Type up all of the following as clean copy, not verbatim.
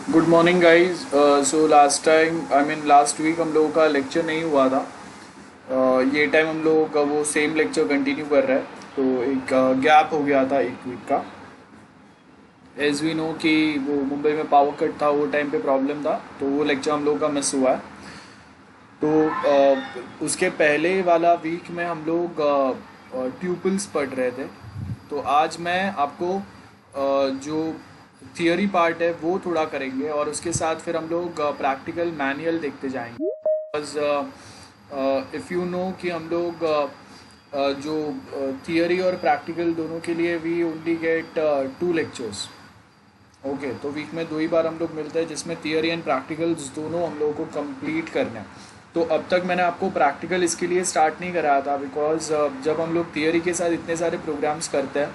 Good morning guys. So last week हम लोगों का लेक्चर नहीं हुआ था। ये टाइम हम लोगों का वो सेम लेक्चर कंटिन्यू कर रहा है, तो एक गैप हो गया था एक वीक का। एज वी नो कि वो मुंबई में पावर कट था, वो टाइम पे प्रॉब्लम था, तो वो लेक्चर हम लोगों का मिस हुआ है। तो उसके पहले वाला वीक में हम लोग ट्यूपल्स पढ़ रहे थे। तो आज मैं आपको जो थियरी पार्ट है वो थोड़ा करेंगे, और उसके साथ फिर हम लोग प्रैक्टिकल मैनुअल देखते जाएंगे। बिकॉज इफ़ यू नो कि हम लोग जो थियरी और प्रैक्टिकल दोनों के लिए we only get 2 lectures. Okay, तो वीक में 2 ही बार हम लोग मिलते हैं, जिसमें थियरी एंड प्रैक्टिकल्स दोनों हम लोगों को कंप्लीट करना है। तो अब तक मैंने आपको प्रैक्टिकल इसके लिए स्टार्ट नहीं कराया था, बिकॉज जब हम लोग थियरी के साथ इतने सारे प्रोग्राम्स करते हैं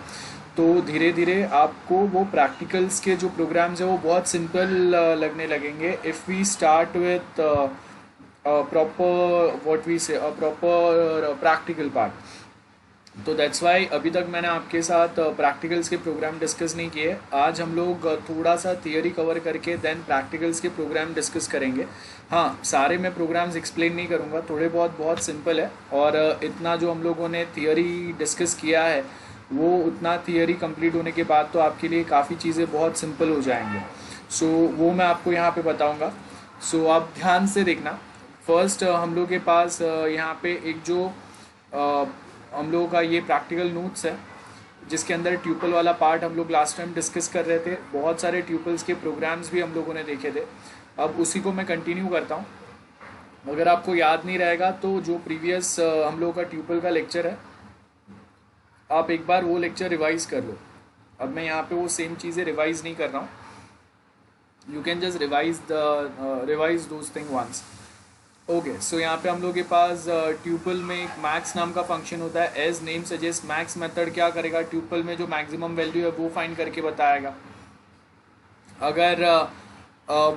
तो धीरे धीरे आपको वो प्रैक्टिकल्स के जो प्रोग्राम्स हैं वो बहुत सिंपल लगने लगेंगे if we start with proper what we say proper practical part. तो दैट्स वाई अभी तक मैंने आपके साथ प्रैक्टिकल्स के प्रोग्राम डिस्कस नहीं किए। आज हम लोग थोड़ा सा थियरी कवर करके देन प्रैक्टिकल्स के प्रोग्राम डिस्कस करेंगे। हाँ, सारे मैं प्रोग्राम्स एक्सप्लेन नहीं करूँगा, थोड़े बहुत बहुत सिंपल है, और इतना जो हम लोगों ने थियरी डिस्कस किया है वो उतना थियरी कंप्लीट होने के बाद तो आपके लिए काफ़ी चीज़ें बहुत सिंपल हो जाएंगे। सो वो मैं आपको यहाँ पे बताऊँगा। सो आप ध्यान से देखना। फर्स्ट हम लोग के पास यहाँ पे एक जो हम लोगों का ये प्रैक्टिकल नोट्स है, जिसके अंदर ट्यूपल वाला पार्ट हम लोग लास्ट टाइम डिस्कस कर रहे थे। बहुत सारे ट्यूपल्स के प्रोग्राम्स भी हम लोगों ने देखे थे। अब उसी को मैं कंटिन्यू करता हूँ। अगर आपको याद नहीं रहेगा तो जो प्रीवियस हम लोगों का ट्यूपल का लेक्चर है, आप एक बार वो लेक्चर रिवाइज कर लो। अब मैं यहाँ पे वो सेम चीज़ें रिवाइज नहीं कर रहा हूँ। You can just revise those thing once. Okay, so यहाँ पे हम लोग के पास ट्यूपल में एक मैक्स नाम का फंक्शन होता है। As name suggest, max method क्या करेगा, ट्यूपल में जो मैक्सिमम वैल्यू है वो फाइंड करके बताएगा। अगर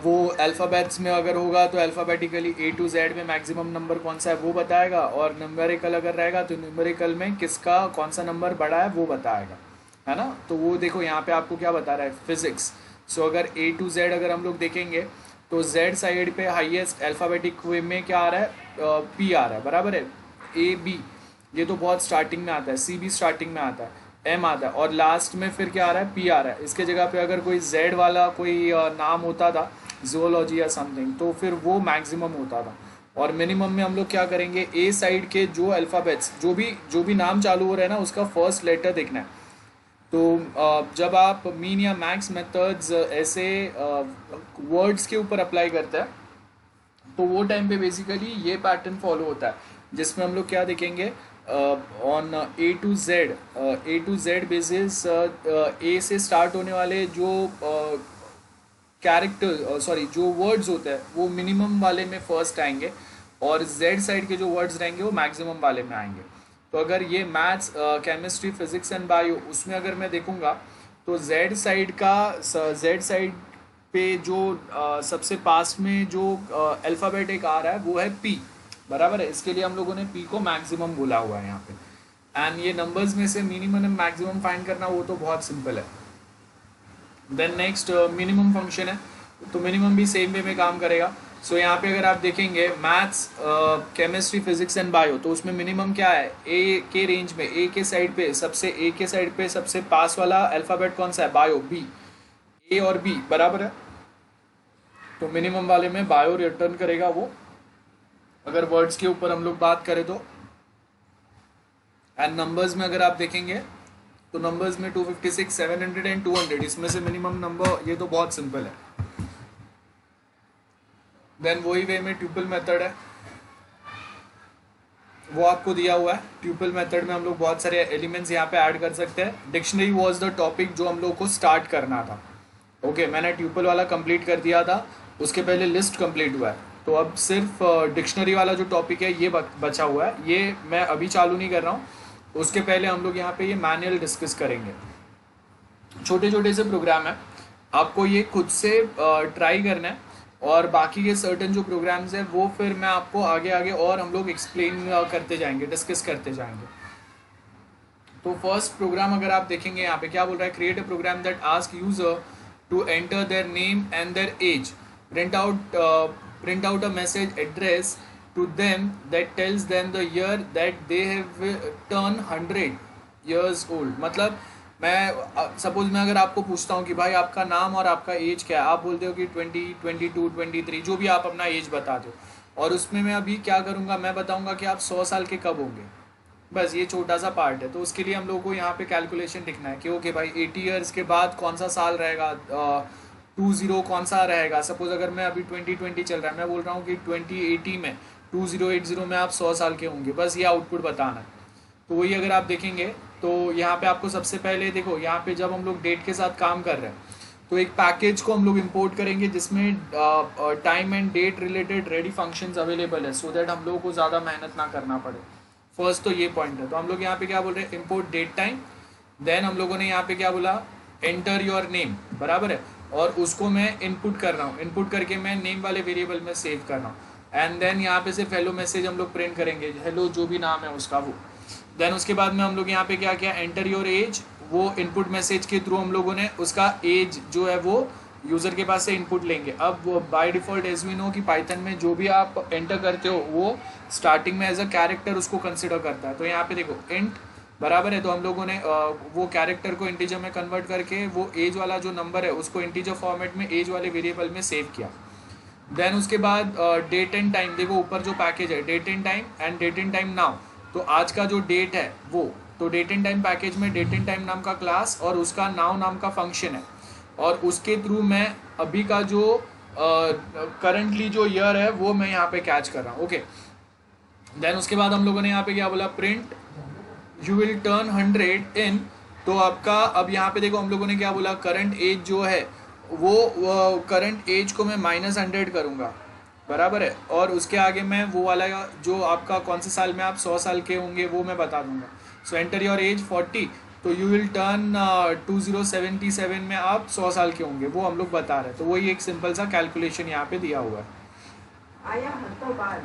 वो अल्फ़ाबेट्स में अगर होगा तो अल्फ़ाबेटिकली ए टू जेड में मैक्सिमम नंबर कौन सा है वो बताएगा, और न्यूमेरिकल अगर रहेगा तो न्यूमेरिकल में किसका कौन सा नंबर बड़ा है वो बताएगा, है ना। तो वो देखो यहाँ पे आपको क्या बता रहा है, फिजिक्स। सो अगर ए टू जेड अगर हम लोग देखेंगे तो जेड साइड पे हाईएस्ट अल्फ़ाबेटिक वे में क्या आ रहा है, पी आ रहा है, बराबर है। ए बी ये तो बहुत स्टार्टिंग में आता है, सी भी स्टार्टिंग में आता है, एम आता है, और लास्ट में फिर क्या आ रहा है, पी आ रहा है। इसके जगह पे अगर कोई जेड वाला कोई नाम होता था, जोलॉजी या समथिंग, तो फिर वो मैक्सिमम होता था। और मिनिमम में हम लोग क्या करेंगे, ए साइड के जो अल्फ़ाबेट्स जो भी नाम चालू हो रहा है ना, उसका फर्स्ट लेटर देखना है। तो जब आप मीन या मैक्स मेथड्स ऐसे वर्ड्स के ऊपर अप्लाई करते हैं तो वो टाइम पे बेसिकली ये पैटर्न फॉलो होता है, जिसमें हम लोग क्या देखेंगे, on A to Z basis A से स्टार्ट होने वाले जो कैरेक्टर सॉरी जो वर्ड्स होते हैं वो मिनिमम वाले में फर्स्ट आएंगे, और जेड साइड के जो वर्ड्स रहेंगे वो मैक्सिमम वाले में आएंगे। तो अगर ये maths, chemistry, physics and bio, उसमें अगर मैं देखूंगा तो जेड साइड पे जो सबसे पास में जो अल्फ़ाबेट एक आ रहा है वो है पी, बराबर है। इसके लिए हम लोगों ने पी को मैक्सिमम बोला हुआ है यहाँ पे। एंड ये नंबर्स में से मिनिमम एंड मैक्सिमम फाइंड करना वो तो बहुत सिंपल है। देन नेक्स्ट मिनिमम फंक्शन है, तो मिनिमम भी सेम वे में काम करेगा। सो यहाँ पे अगर आप देखेंगे maths, chemistry, physics and bio, तो उसमें मिनिमम क्या है, ए के रेंज में, ए के साइड पे सबसे पास वाला अल्फ़ाबेट कौन सा है, बायो, बी। ए और बी बराबर है, तो मिनिमम वाले में बायो रिटर्न करेगा वो। अगर वर्ड्स के ऊपर हम लोग बात करें तो, एंड नंबर्स में अगर आप देखेंगे तो नंबर्स में 256, 700 एंड 200, इसमें से मिनिमम नंबर, ये तो बहुत सिंपल है। देन वही वे में ट्यूपल मेथड है, वो आपको दिया हुआ है। ट्यूपल मेथड में हम लोग बहुत सारे एलिमेंट्स यहाँ पे ऐड कर सकते हैं। डिक्शनरी वाज द टॉपिक जो हम लोग को स्टार्ट करना था। ओके, मैंने ट्यूपल वाला कंप्लीट कर दिया था, उसके पहले लिस्ट कंप्लीट हुआ है, तो अब सिर्फ डिक्शनरी वाला जो टॉपिक है ये बचा हुआ है, ये मैं अभी चालू नहीं कर रहा हूँ। उसके पहले हम लोग यहाँ पे ये मैनुअल डिस्कस करेंगे। छोटे छोटे से प्रोग्राम है, आपको ये खुद से ट्राई करना है, और बाकी के सर्टन जो प्रोग्राम्स हैं वो फिर मैं आपको आगे आगे और हम लोग एक्सप्लेन करते जाएंगे, डिस्कस करते जाएंगे। तो फर्स्ट प्रोग्राम अगर आप देखेंगे यहाँ पे क्या बोल रहा है, create a program that ask user to enter their name and their age. Print out a message address to them that tells them the year that they have turned 100 years old. मतलब मैं suppose मैं अगर आपको पूछता हूँ कि भाई आपका नाम और आपका एज क्या है, आप बोलते हो कि 20, 22, 23, जो भी आप अपना एज बता दो, और उसमें मैं अभी क्या करूँगा, मैं बताऊँगा कि आप 100 साल के कब होंगे। बस ये छोटा सा पार्ट है। तो उसके लिए हम लोगों को यहाँ पे कैलकुलेशन लिखना है कि ओके भाई 80 ईयर्स के बाद कौन सा साल रहेगा, 20 कौन सा रहेगा। सपोज अगर मैं अभी 2020 चल रहा है, मैं बोल रहा हूँ कि 2080 में 2080 में आप 100 साल के होंगे। बस ये आउटपुट बताना है। तो वही अगर आप देखेंगे तो यहाँ पे आपको सबसे पहले देखो, यहाँ पे जब हम लोग डेट के साथ काम कर रहे हैं तो एक पैकेज को हम लोग इंपोर्ट करेंगे जिसमें time and date related ready functions available है, सो दैट हम लोगों को ज़्यादा मेहनत ना करना पड़े। फर्स्ट तो ये पॉइंट है। तो हम लोग यहाँ पे क्या बोल रहे हैं, इंपोर्ट डेट टाइम। देन हम लोगों ने यहाँ पे क्या बोला, एंटर योर नेम, बराबर है, और उसको मैं इनपुट कर रहा हूँ, इनपुट करके मैं नेम वाले वेरिएबल में सेव कर रहा हूँ। एंड देन यहाँ पे सिर्फ हेलो मैसेज हम लोग प्रिंट करेंगे, हेलो जो भी नाम है उसका वो। देन उसके बाद में हम लोग यहाँ पे क्या किया, एंटर योर एज, वो इनपुट मैसेज के थ्रू हम लोगों ने उसका एज जो है वो यूज़र के पास से इनपुट लेंगे। अब वो by default as we know कि पाइथन में जो भी आप एंटर करते हो वो स्टार्टिंग में एज अ कैरेक्टर उसको कंसिडर करता है। तो यहाँ पे देखो इंट बराबर है, तो हम लोगों ने वो कैरेक्टर को इंटीजर में कन्वर्ट करके वो एज वाला जो नंबर है उसको इंटीजर फॉर्मेट में एज वाले वेरिएबल में सेव किया। देन उसके बाद डेट एंड टाइम, देखो ऊपर जो पैकेज है date and time and date and time now, तो आज का जो डेट है वो, तो डेट एंड टाइम पैकेज में डेट एंड टाइम नाम का क्लास और उसका नाउ नाम का फंक्शन है, और उसके थ्रू मैं अभी का जो करंटली जो ईयर है वो मैं यहाँ पे कैच कर रहा हूँ। ओके, देन उसके बाद हम लोगों ने यहाँ पे क्या बोला, प्रिंट यू विल टर्न 100 इन, तो आपका अब यहाँ पे देखो हम लोगों ने क्या बोला, करंट एज जो है वो करंट एज को मैं -100 करूँगा, बराबर है, और उसके आगे मैं वो वाला जो आपका कौन से साल में आप 100 साल के होंगे वो मैं बता दूंगा। सो एंटर योर एज 40, तो यू विल टर्न 2077 में आप 100 साल के होंगे, वो हम लोग बता रहे हैं। तो वही एक सिंपल सा कैलकुलेशन यहाँ पे दिया हुआ है।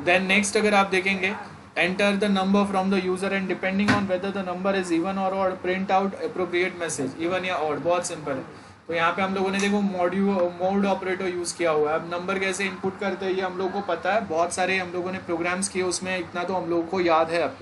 देन नेक्स्ट अगर आप देखेंगे, enter the number from the user and depending on whether the number is even or odd print out appropriate message, even या ऑड, बहुत सिंपल है। तो यहाँ पे हम लोगों ने देखो मोड ऑपरेटर यूज़ किया हुआ है। अब नंबर कैसे इनपुट करते हैं ये हम लोगों को पता है, बहुत सारे हम लोगों ने प्रोग्राम्स किए उसमें, इतना तो हम लोगों को याद है अब।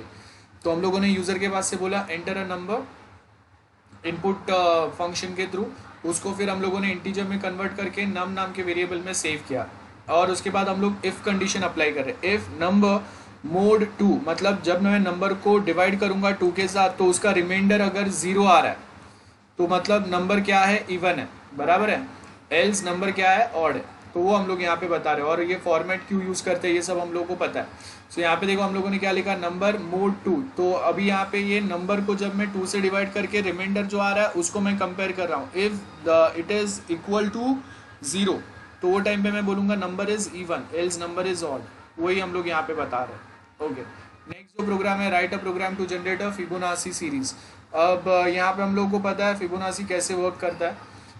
तो हम लोगों ने यूज़र के पास से बोला enter a number input function के थ्रू, उसको फिर हम लोगों ने इंटीजर में कन्वर्ट करके नम नाम के वेरिएबल में सेव किया, और उसके बाद हम लोग इफ़ कंडीशन अप्लाई कर रहे हैं, इफ़ नंबर मोड 2, मतलब जब मैं नंबर को डिवाइड करूँगा 2 के साथ तो उसका रिमाइंडर अगर 0 आ रहा है तो मतलब नंबर क्या है, इवन है, बराबर है, एल्स नंबर क्या है, ऑड है। तो वो हम लोग यहाँ पे बता रहे हैं, और ये फॉर्मेट क्यों यूज़ करते हैं ये सब हम लोगों को पता है। सो यहाँ पे देखो हम लोगों ने क्या लिखा, नंबर मोड 2, तो अभी यहाँ पे ये नंबर को जब मैं 2 से डिवाइड करके रिमाइंडर जो आ रहा है उसको मैं कंपेयर कर रहा हूँ, if it is equal to 0 तो वो टाइम पे मैं बोलूँगा number is even, else number is odd, वही हम लोग यहाँ पे बता रहे हैं। ओके, नेक्स्ट जो प्रोग्राम है, write a program to generate a Fibonacci series. अब यहाँ पे हम लोग को पता है फिबोनाची कैसे वर्क करता है।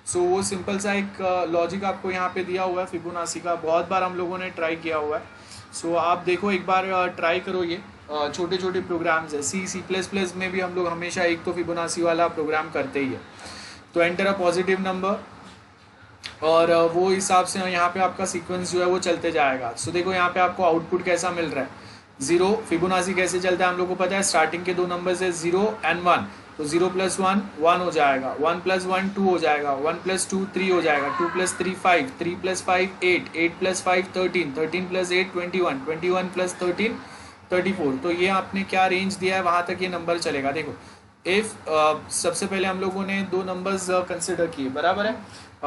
सो वो सिंपल सा एक लॉजिक आपको यहाँ पे दिया हुआ है फिबोनाची का, बहुत बार हम लोगों ने ट्राई किया हुआ है। सो आप देखो एक बार ट्राई करो, ये छोटे छोटे प्रोग्राम्स है, C++ में भी हम लोग हमेशा एक तो फिबोनाची वाला प्रोग्राम करते ही है। तो एंटर अ पॉजिटिव नंबर, और वो हिसाब से यहाँ पे आपका सीक्वेंस जो है वो चलते जाएगा। सो देखो यहाँ पे आपको आउटपुट कैसा मिल रहा है, 0। फिबोनाची कैसे चलता है हम लोग को पता है, स्टार्टिंग के दो नंबर्स है 0 एंड 1, तो 0 + 1 1 हो जाएगा, 1 + 1 2 हो जाएगा, 1 + 2 3 हो जाएगा, 2 + 3 5, 3 + 5 8, 8 + 5 13, 13 + 8 21, 21 + 13 34। तो ये आपने क्या रेंज दिया है वहाँ तक ये नंबर चलेगा। देखो इफ़ सबसे पहले हम लोगों ने दो नंबर्स कंसिडर किए, बराबर है,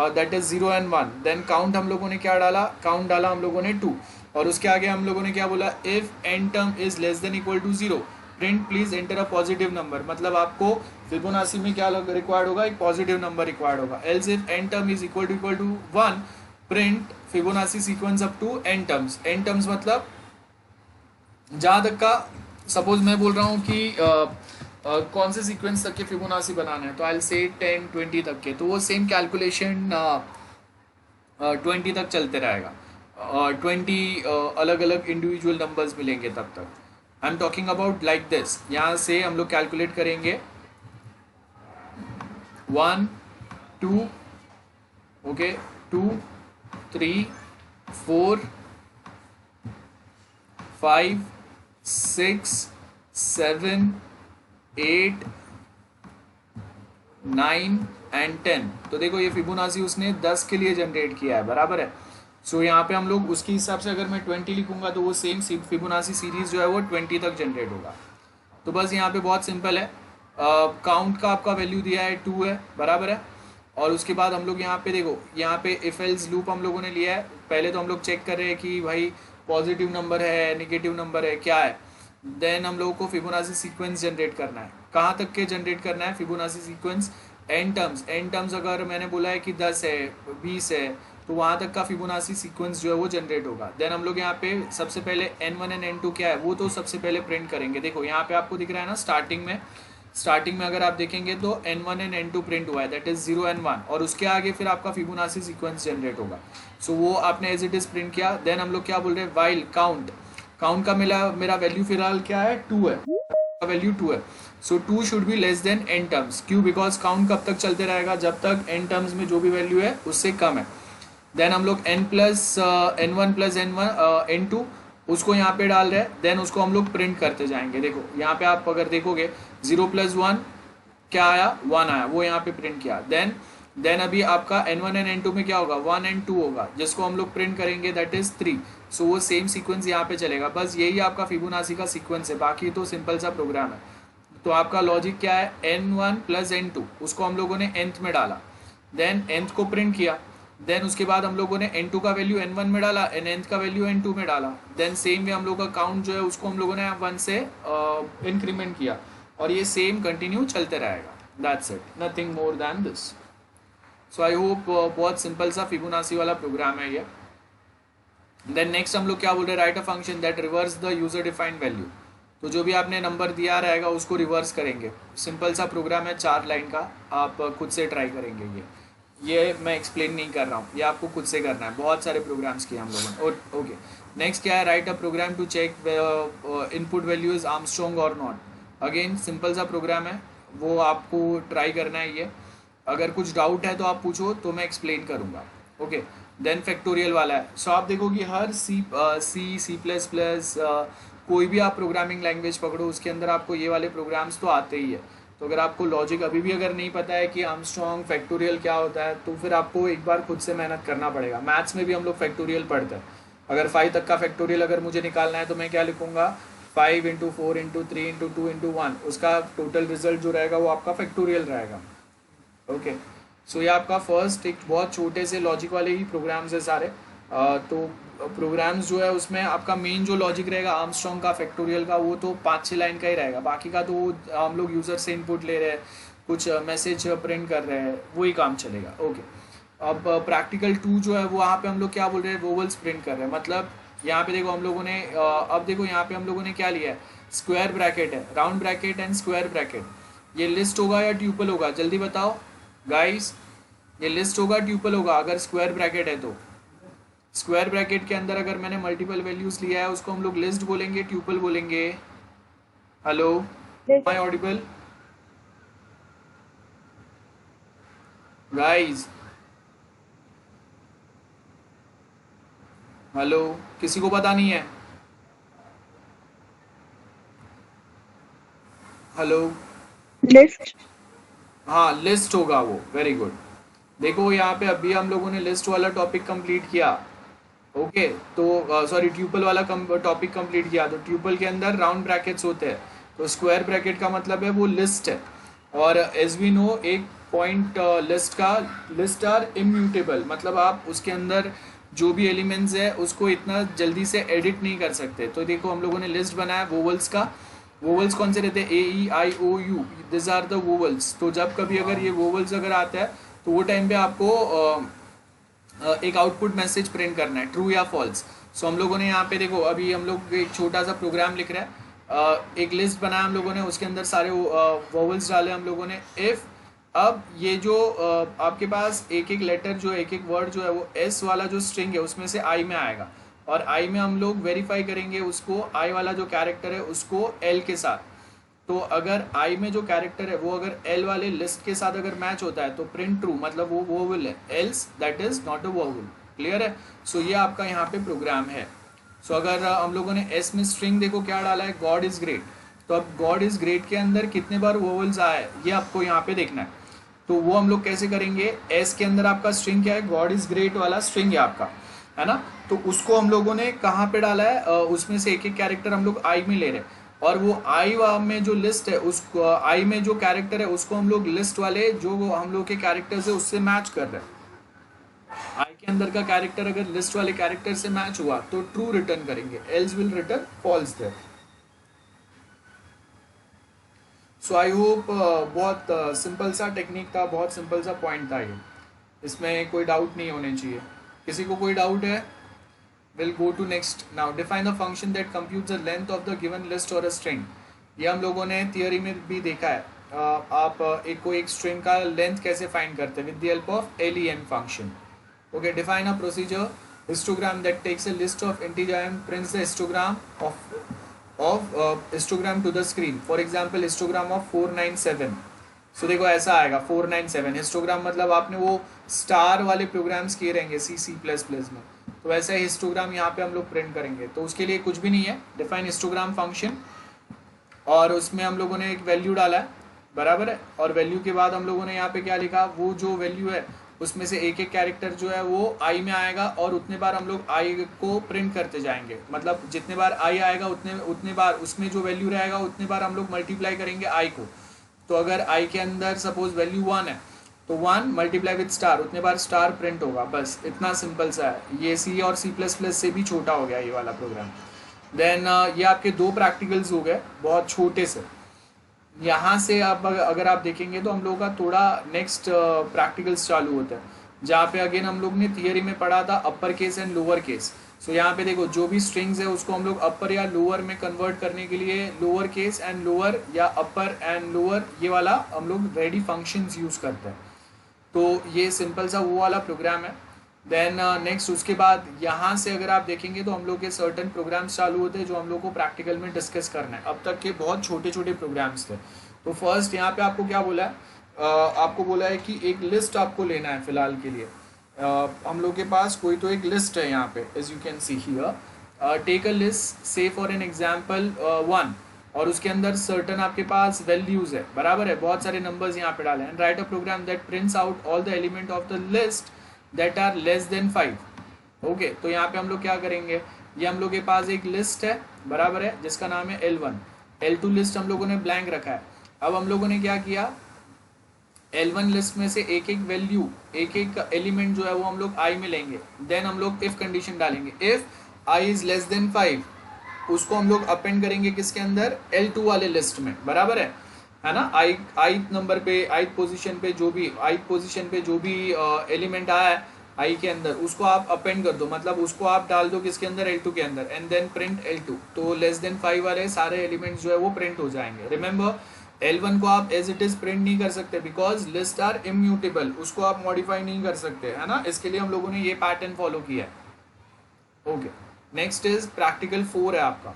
that is 0 and 1। Then count हम लोगों ने क्या डाला, काउंट डाला हम लोगों ने 2, और उसके आगे हम लोगों ने क्या बोला, if n term is less than equal to 0 print please enter a positive number, मतलब आपको फिबोनाची में क्या रिक्वायर्ड होगा, एक पॉजिटिव नंबर रिक्वायर्ड होगा। Else if n term is equal to 1 print Fibonacci sequence up to n terms. N terms मतलब जहाँ तक का, सपोज मैं बोल रहा हूँ कि कौन से सीक्वेंस तक के फिबोनाची बनाना है, तो आई विल से 10 20 तक के, तो वो सेम कैलकुलेशन 20 तक चलते रहेगा, 20 अलग अलग इंडिविजुअल नंबर्स मिलेंगे तब तक। I am talking about like this, यहाँ से हम लोग कैलकुलेट करेंगे 1 2 ओके, 2 3 4 5 6 7 8 9 एंड 10। तो देखो ये फिबोनाची उसने 10 के लिए जनरेट किया है, बराबर है। सो यहाँ पे हम लोग उसके हिसाब से अगर मैं 20 लिखूंगा तो वो सेम फिबोनाची सीरीज जो है वो 20 तक जनरेट होगा। तो बस यहाँ पे बहुत सिंपल है, काउंट का आपका वैल्यू दिया है 2 है, बराबर है। और उसके बाद हम लोग यहाँ पे देखो, यहाँ पे इफ एल्स लूप हम लोगों ने लिया है। पहले तो हम लोग चेक कर रहे हैं कि भाई पॉजिटिव नंबर है, नेगेटिव नंबर है, क्या है। देन हम लोगों को फिबोनाची सीक्वेंस जनरेट करना है। कहाँ तक के जनरेट करना है फिबोनाची सीक्वेंस? एन टर्म्स अगर मैंने बोला है कि 10 है, 20 है, तो वहाँ तक का फिबोनाची सीक्वेंस जो है वो जनरेट होगा। देन हम लोग यहाँ पे सबसे पहले N1 एंड N2 क्या है वो तो सबसे पहले प्रिंट करेंगे। देखो यहाँ पे आपको दिख रहा है ना, स्टार्टिंग में अगर आप देखेंगे तो N1 एंड N2 प्रिंट हुआ है, दैट इज 0 and 1, और उसके आगे फिर आपका फिबोनाची सीक्वेंस जनरेट होगा। सो वो आपने एज इट इज प्रिंट किया। देन हम लोग क्या बोल रहे हैं, वाइल काउंट का मेरा वैल्यू फिलहाल क्या है, 2 है, वैल्यू 2 है। सो 2 should be less than n terms. क्यों? बिकॉज काउंट कब तक चलते रहेगा, जब तक n टर्म्स में जो भी वैल्यू है उससे कम है। देन हम लोग n1 प्लस n2 उसको यहाँ पे डाल रहे हैं। देन उसको हम लोग प्रिंट करते जाएंगे। देखो यहाँ पे आप अगर देखोगे 0 + 1 क्या आया, 1 आया, वो यहाँ पे प्रिंट किया। देन अभी आपका N1 एंड N2 में क्या होगा, 1 and 2 होगा, जिसको हम लोग प्रिंट करेंगे, दैट इज 3। सो वो सेम सीक्वेंस यहाँ पे चलेगा। बस यही आपका फिबोनाची का सीक्वेंस है, बाकी तो सिंपल सा प्रोग्राम है। तो आपका लॉजिक क्या है, N1 + N2 उसको हम लोगों ने nth में डाला, देन nth को प्रिंट किया। देन उसके बाद हम लोगों ने N2 का वैल्यू N1 में डाला, nth का वैल्यू N2 में डाला। देन सेम वे हम लोग का काउंट जो है उसको हम लोगों ने 1 से इंक्रीमेंट किया, और ये सेम कंटिन्यू चलते रहेगा। That's it, nothing more than this. So I hope बहुत सिंपल सा फिबोनाची वाला प्रोग्राम है ये। देन नेक्स्ट हम लोग क्या बोल रहे हैं, write a function that reverse the user defined value. तो जो भी आपने नंबर दिया रहेगा उसको रिवर्स करेंगे। सिंपल सा प्रोग्राम है, 4 लाइन का, आप खुद से ट्राई करेंगे। ये मैं एक्सप्लेन नहीं कर रहा हूँ, ये आपको खुद से करना है। बहुत सारे प्रोग्राम्स किए हम लोगों ने। ओके, नेक्स्ट क्या है, write a program to check input value is Armstrong और नॉट। अगेन सिंपल सा प्रोग्राम है, वो आपको ट्राई करना है ये। अगर कुछ डाउट है तो आप पूछो, तो मैं एक्सप्लेन करूँगा। ओके, देन फैक्टोरियल वाला है। सो आप देखो कि हर C++, कोई भी आप प्रोग्रामिंग लैंग्वेज पकड़ो, उसके अंदर आपको ये वाले प्रोग्राम्स तो आते ही है। तो अगर आपको लॉजिक अभी भी अगर नहीं पता है कि आर्मस्ट्रॉन्ग फैक्टोरियल क्या होता है, तो फिर आपको एक बार खुद से मेहनत करना पड़ेगा। मैथ्स में भी हम लोग फैक्टोरियल पढ़ते हैं। अगर 5 तक का फैक्टोरियल अगर मुझे निकालना है तो मैं क्या लिखूंगा, 5 × 4 × 3 × 2 × 1, उसका टोटल रिजल्ट जो रहेगा वो आपका फैक्टोरियल रहेगा। ओके, सो ये आपका फर्स्ट एक बहुत छोटे से लॉजिक वाले ही प्रोग्राम्स है सारे। तो प्रोग्राम्स जो है उसमें आपका मेन जो लॉजिक रहेगा आर्मस्ट्रॉन्ग का फैक्टोरियल का, वो तो 5-6 लाइन का ही रहेगा। बाकी का तो हम लोग यूज़र से इनपुट ले रहे हैं, कुछ मैसेज प्रिंट कर रहे हैं, वही काम चलेगा। ओके, अब प्रैक्टिकल 2 जो है वहाँ पे हम लोग क्या बोल रहे हैं, वोवल्स प्रिंट कर रहे हैं। मतलब यहाँ पे देखो हम लोगों ने अब देखो यहाँ पे हम लोगों ने क्या लिया है, स्क्वायर ब्रैकेट है, round bracket and square bracket. ये लिस्ट होगा या ट्यूपल होगा, जल्दी बताओ गाइस। ये लिस्ट होगा ट्यूपल होगा? अगर स्क्वायर ब्रैकेट है तो स्क्वायर ब्रैकेट के अंदर अगर मैंने मल्टीपल वैल्यूज लिया है उसको हम लोग लिस्ट बोलेंगे, ट्यूपल बोलेंगे? Hello, my Audible guys? Hello, किसी को पता नहीं है? Hello, list. हाँ लिस्ट होगा वो, वेरी गुड। देखो यहाँ पे अभी हम लोगों ने लिस्ट वाला टॉपिक कंप्लीट किया। ओके, तो सॉरी ट्यूपल वाला टॉपिक कंप्लीट किया। तो ट्यूपल के अंदर राउंड ब्रैकेट्स होते हैं, तो स्क्वायर ब्रैकेट का मतलब है वो लिस्ट है। और एज वी नो एक पॉइंट लिस्ट आर इम्यूटेबल, मतलब आप उसके अंदर जो भी एलिमेंट्स है उसको इतना जल्दी से एडिट नहीं कर सकते। तो देखो हम लोगों ने लिस्ट बनाया वोवल्स का। वोवल्स कौन से रहते हैं, A E I O U, this are the vowels. तो जब कभी अगर ये वोवल्स अगर आता है तो वो टाइम पे आपको एक आउटपुट मैसेज प्रिंट करना है, ट्रू या फॉल्स। सो हम लोगों ने यहाँ पे देखो अभी हम लोग एक छोटा सा प्रोग्राम लिख रहे हैं। एक लिस्ट बनाया हम लोगों ने, उसके अंदर सारे वोवल्स डाले हम लोगों ने। इफ़ अब ये जो आपके पास एक एक लेटर जो एक एक वर्ड जो है वो एस वाला जो स्ट्रिंग है उसमें से आई में आएगा, और आई में हम लोग वेरीफाई करेंगे उसको, आई वाला जो कैरेक्टर है उसको एल के साथ। तो अगर आई में जो कैरेक्टर है वो अगर एल वाले लिस्ट के साथ अगर मैच होता है तो प्रिंट ट्रू, मतलब वो वोवेल है, else that is not a vowel. Clear है? सो ये आपका यहाँ पे प्रोग्राम है। सो अगर हम लोगों ने एस में स्ट्रिंग देखो क्या डाला है, गॉड इज ग्रेट, तो अब गॉड इज ग्रेट के अंदर कितने बार वोवेल्स आए ये आपको यहाँ पे देखना है। तो वो हम लोग कैसे करेंगे, एस के अंदर आपका स्ट्रिंग क्या है, गॉड इज ग्रेट वाला स्ट्रिंग है आपका, है ना। तो उसको हम लोगों ने कहाँ पे डाला है, उसमें से एक एक कैरेक्टर हम लोग आई में ले रहे हैं, और वो आई में जो लिस्ट है उस आई में जो कैरेक्टर है उसको हम लोग लिस्ट वाले जो हम लोग के कैरेक्टर्स है उससे मैच कर रहे हैं। आई के अंदर का कैरेक्टर अगर लिस्ट वाले कैरेक्टर से मैच हुआ तो ट्रू रिटर्न करेंगे, else will return false there. So I hope बहुत सिंपल सा टेक्निक था, बहुत सिंपल सा पॉइंट था ये, इसमें कोई डाउट नहीं होने चाहिए। किसी को कोई डाउट है? Will go to next now. Define the function that computes the length of the given list और अ स्ट्रिंग। ये हम लोगों ने थियोरी में भी देखा है। आप एक स्ट्रिंग का लेंथ कैसे फाइंड करते हैं, with the help of len function. Okay, define a procedure histogram that takes a list of integer and prints the histogram of histogram to the screen. For example histogram of 497। So देखो ऐसा आएगा 497 histogram, मतलब आपने वो star वाले programmes किए रहेंगे C++ में, तो वैसे हिस्टोग्राम यहाँ पे हम लोग प्रिंट करेंगे। तो उसके लिए कुछ भी नहीं है, डिफाइन हिस्टोग्राम फंक्शन, और उसमें हम लोगों ने एक वैल्यू डाला है, बराबर है। और वैल्यू के बाद हम लोगों ने यहाँ पे क्या लिखा, वो जो वैल्यू है उसमें से एक एक कैरेक्टर जो है वो आई में आएगा, और उतने बार हम लोग आई को प्रिंट करते जाएंगे, मतलब जितने बार आई आएगा उतने उतने बार उसमें जो वैल्यू रहेगा उतने बार हम लोग मल्टीप्लाई करेंगे आई को। तो अगर आई के अंदर सपोज वैल्यू 1 है तो 1 मल्टीप्लाई विद स्टार, उतने बार स्टार प्रिंट होगा, बस इतना सिंपल सा है। ये सी और C++ से भी छोटा हो गया ये वाला प्रोग्राम। देन ये आपके दो प्रैक्टिकल्स हो गए बहुत छोटे से। यहाँ से आप अगर आप देखेंगे तो हम लोगों का थोड़ा नेक्स्ट प्रैक्टिकल्स चालू होता है, जहाँ पे अगेन हम लोग ने थियरी में पढ़ा था upper case and lower case. So यहाँ पे देखो जो भी स्ट्रिंग्स है उसको हम लोग अपर या लोअर में कन्वर्ट करने के लिए लोअर केस एंड लोअर या अपर एंड लोअर ये वाला हम लोग रेडी फंक्शंस यूज़ करते हैं। तो ये सिंपल सा वो वाला प्रोग्राम है। देन नेक्स्ट उसके बाद यहाँ से अगर आप देखेंगे तो हम लोग के सर्टन प्रोग्राम्स चालू होते हैं जो हम लोग को प्रैक्टिकल में डिस्कस करना है। अब तक के बहुत छोटे छोटे प्रोग्राम्स थे। तो फर्स्ट यहाँ पे आपको क्या बोला है, आपको बोला है कि एक लिस्ट आपको लेना है फिलहाल के लिए। हम लोग के पास कोई तो एक लिस्ट है यहाँ पे, as you can see here, take a list से फॉर एन एग्जाम्पल 1, और उसके अंदर सर्टन आपके पास वैल्यूज है, बराबर है, बहुत सारे नंबर्स यहाँ पे डाले हैं। Write a program that prints out all the element of the list that are less than 5। Okay, तो यहाँ पे हम लोग क्या करेंगे, ये हम लोग के पास एक लिस्ट है, बराबर है, जिसका नाम है L1। L2 लिस्ट हम लोगों ने ब्लैंक रखा है। अब हम लोगों ने क्या किया, L1 लिस्ट में से एक एक वैल्यू, एक एक एलिमेंट जो है वो हम लोग I में लेंगे। देन हम लोग इफ कंडीशन डालेंगे, if I is less than 5, उसको हम लोग अपेंड करेंगे किसके अंदर, L2 वाले लिस्ट में, बराबर है ना। आई नंबर पे, आई पोजीशन पे जो भी एलिमेंट आया है आई के अंदर, उसको आप अपेंड कर दो, मतलब उसको आप डाल दो किसके अंदर, L2 के अंदर, एंड देन प्रिंट L2। तो लेस देन 5 वाले सारे एलिमेंट्स जो है वो प्रिंट हो जाएंगे। रिमेंबर L1 को आप एज इट इज प्रिंट नहीं कर सकते, बिकॉज लिस्ट आर इम्यूटेबल, उसको आप मॉडिफाई नहीं कर सकते, है ना। इसके लिए हम लोगों ने ये पैटर्न फॉलो किया है। ओके, नेक्स्ट इज प्रैक्टिकल 4 है आपका,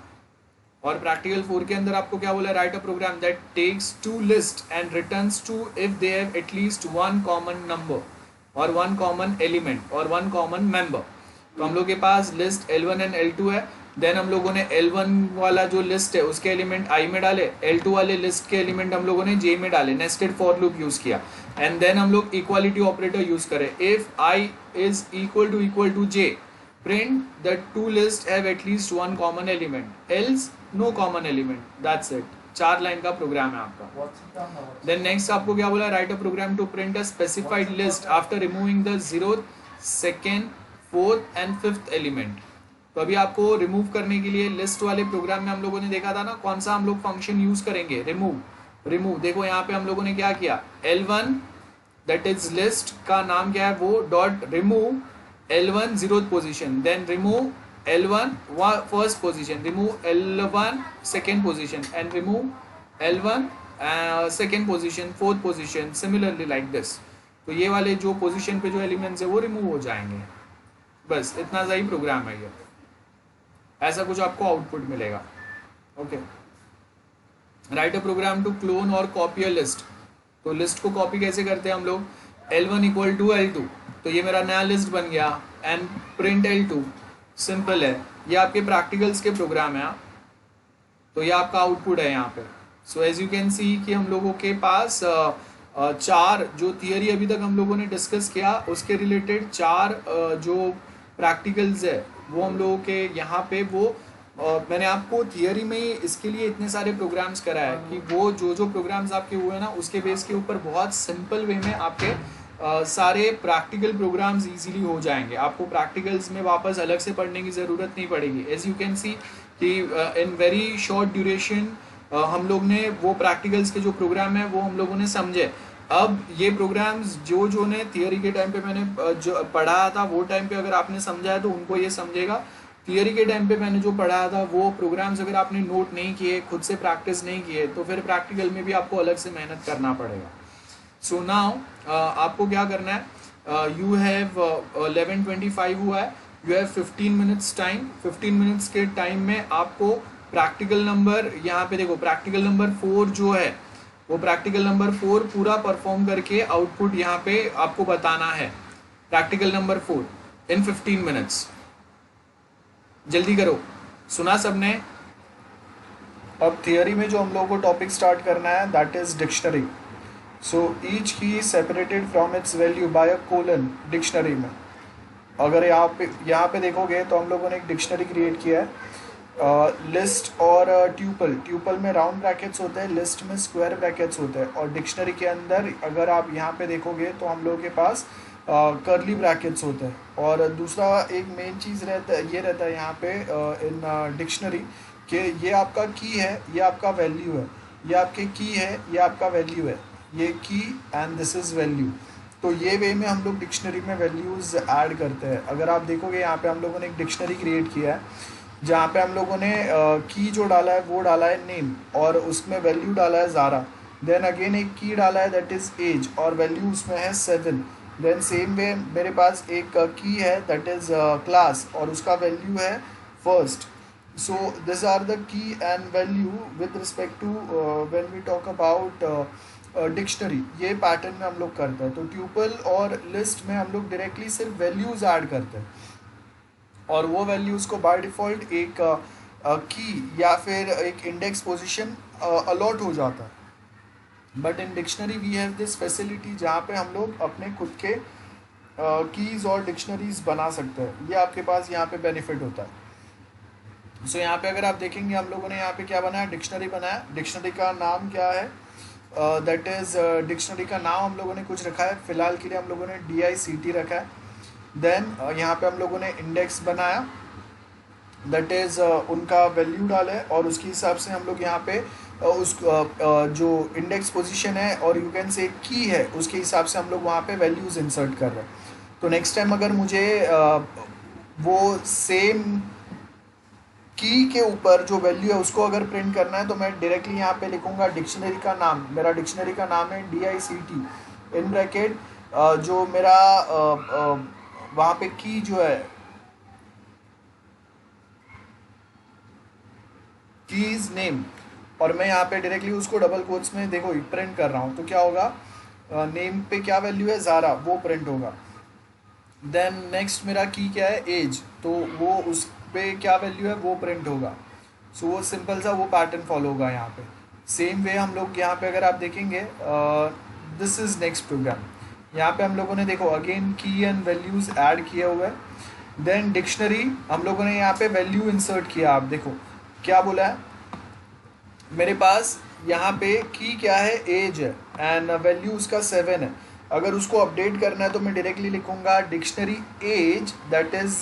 और प्रैक्टिकल 4 के अंदर आपको क्या बोला है, write a program that takes two list and returns true if they have at least one common number और वन कॉमन एलिमेंट और वन कॉमन मेंबर। तो हम लोग के पास लिस्ट L1 एंड L2 है। देन हम लोगों ने L1 वाला जो लिस्ट है उसके एलिमेंट I में डाले, L2 वाले लिस्ट के एलिमेंट हम लोगों ने J में डाले, नेस्टेड फॉर लूप यूज किया, एंड देन हम लोग इक्वालिटी ऑपरेटर यूज करें। If I is equal to J, print the two lists have at least one common element, else no common element, that's it। 4 line का program है आपका। Then next आपको क्या बोला, write a program to print a specified list after removing the 0th, 2nd, 4th and 5th element. तो अभी आपको remove करने के लिए लिस्ट वाले प्रोग्राम में हम लोगों ने देखा था ना, कौन सा हम लोग फंक्शन यूज करेंगे, रिमूव। देखो यहाँ पे हम लोगों ने क्या किया, L1 दैट इज लिस्ट का नाम क्या है वो dot remove L1 0th position, then remove L1 first position, remove L1 second position, and remove L1 second position, 4th position, similarly like this। तो ये वाले जो पोजीशन पे जो एलिमेंट्स है वो रिमूव हो जाएंगे। बस इतना सा ही प्रोग्राम है ये, ऐसा कुछ आपको आउटपुट मिलेगा। Okay, write a program to clone और कॉपी अ लिस्ट। तो लिस्ट को कॉपी कैसे करते हैं हम लोग, L1 इक्वल टू L2, तो ये मेरा नया लिस्ट बन गया, एंड प्रिंट L2, सिंपल है। ये आपके प्रैक्टिकल्स के प्रोग्राम है, तो ये आपका आउटपुट है यहाँ पे। So as you can see कि हम लोगों के पास चार जो थियरी अभी तक हम लोगों ने डिस्कस किया उसके रिलेटेड चार जो प्रैक्टिकल्स है वो हम लोगों के यहाँ पे वो मैंने आपको थियरी में ही इसके लिए इतने सारे प्रोग्राम्स कराए कि वो जो प्रोग्राम्स आपके हुए ना उसके बेस के ऊपर बहुत सिंपल वे में आपके सारे प्रैक्टिकल प्रोग्राम्स इजीली हो जाएंगे। आपको प्रैक्टिकल्स में वापस अलग से पढ़ने की ज़रूरत नहीं पड़ेगी। एज यू कैन सी कि इन वेरी शॉर्ट ड्यूरेशन हम लोग ने वो प्रैक्टिकल्स के जो प्रोग्राम है वो हम लोगों ने समझे। अब ये प्रोग्राम्स जो ने थियरी के टाइम पे मैंने जो पढ़ाया था वो टाइम पे अगर आपने समझा है तो उनको ये समझेगा। थियरी के टाइम पे मैंने जो पढ़ाया था वो प्रोग्राम्स अगर आपने नोट नहीं किए, खुद से प्रैक्टिस नहीं किए, तो फिर प्रैक्टिकल में भी आपको अलग से मेहनत करना पड़ेगा। सो नाउ आपको क्या करना है, यू हैव 11:25 हुआ है, you have 15 minutes time. 15 minutes के टाइम में आपको प्रैक्टिकल नंबर, यहाँ पे देखो प्रैक्टिकल नंबर 4 जो है वो प्रैक्टिकल नंबर 4 पूरा परफॉर्म करके आउटपुट यहाँ पे आपको बताना है। प्रैक्टिकल नंबर 4 इन 15 मिनट्स, जल्दी करो। सुना सबने? अब थियरी में जो हम लोगों को टॉपिक स्टार्ट करना है that is dictionary. So each key separated from its value by a colon. Dictionary में अगर यहाँ पे देखोगे तो हम लोगों ने एक डिक्शनरी क्रिएट किया है। लिस्ट और ट्यूपल, ट्यूपल में राउंड ब्रैकेट्स होते हैं, लिस्ट में स्क्वायर ब्रैकेट्स होते हैं, और डिक्शनरी के अंदर अगर आप यहाँ पे देखोगे तो हम लोगों के पास कर्ली ब्रैकेट्स होते हैं। और दूसरा एक मेन चीज़ रहता है यहाँ पे इन डिक्शनरी कि ये आपका की है, ये आपका वैल्यू है, ये आपके की है, ये आपका वैल्यू है, ये की एंड दिस इज़ वैल्यू। तो ये वे में हम लोग डिक्शनरी में वैल्यूज़ ऐड करते हैं। अगर आप देखोगे यहाँ पे हम लोगों ने एक डिक्शनरी क्रिएट किया है जहाँ पे हम लोगों ने की जो डाला है वो डाला है नेम, और उसमें वैल्यू डाला है ज़ारा। देन अगेन एक की डाला है दैट इज़ एज, और वैल्यू उसमें है 7। देन सेम वे मेरे पास एक की है दैट इज़ क्लास, और उसका वैल्यू है first. So this are the key and value with respect to when we talk about dictionary. ये पैटर्न में हम लोग करते हैं। तो ट्यूपल और लिस्ट में हम लोग डायरेक्टली सिर्फ वैल्यूज़ ऐड करते हैं, और वो वैल्यूज़ को बाय डिफ़ॉल्ट एक की या फिर एक इंडेक्स पोजीशन अलॉट हो जाता है। But in dictionary we have this facility जहाँ पे हम लोग अपने खुद के कीज़ और डिक्शनरीज बना सकते हैं। ये आपके पास यहाँ पे बेनिफिट होता है। सो यहाँ पे अगर आप देखेंगे हम लोगों ने यहाँ पे क्या बनाया, डिक्शनरी बनाया। डिक्शनरी का नाम क्या है, दैट इज़ डिक्शनरी का नाम हम लोगों ने कुछ रखा है, फ़िलहाल के लिए हम लोगों ने DICT रखा है। देन यहाँ पे हम लोगों ने इंडेक्स बनाया, दैट इज़ उनका वैल्यू डाला है, और उसके हिसाब से हम लोग यहाँ पे उस जो इंडेक्स पोजीशन है और यू कैन से की है उसके हिसाब से हम लोग वहाँ पे वैल्यूज़ इंसर्ट कर रहे हैं। तो नेक्स्ट टाइम अगर मुझे वो सेम की के ऊपर जो वैल्यू है उसको अगर प्रिंट करना है तो मैं डायरेक्टली यहाँ पे लिखूँगा डिक्शनरी का नाम। मेरा डिक्शनरी का नाम है DICT इन ब्रैकेट, जो मेरा वहाँ पे की जो है कीज नेम, और मैं यहाँ पे डायरेक्टली उसको डबल कोट्स में देखो प्रिंट कर रहा हूँ। तो क्या होगा, नेम पे क्या वैल्यू है ज़ारा, वो प्रिंट होगा। देन नेक्स्ट मेरा की क्या है, एज, तो वो उस पे क्या वैल्यू है वो प्रिंट होगा। सो वो सिंपल सा वो पैटर्न फॉलो होगा यहाँ पे। सेम वे हम लोग यहाँ पे अगर आप देखेंगे दिस इज़ नेक्स्ट प्रोग्राम। यहाँ पे हम लोगों ने देखो अगेन की एंड वैल्यूज़ ऐड किए हुए हैं। देन डिक्शनरी हम लोगों ने यहाँ पे वैल्यू इंसर्ट किया। आप देखो क्या बोला है, मेरे पास यहाँ पे की क्या है, एज है, एंड वैल्यू उसका 7 है। अगर उसको अपडेट करना है तो मैं डायरेक्टली लिखूँगा dictionary as that is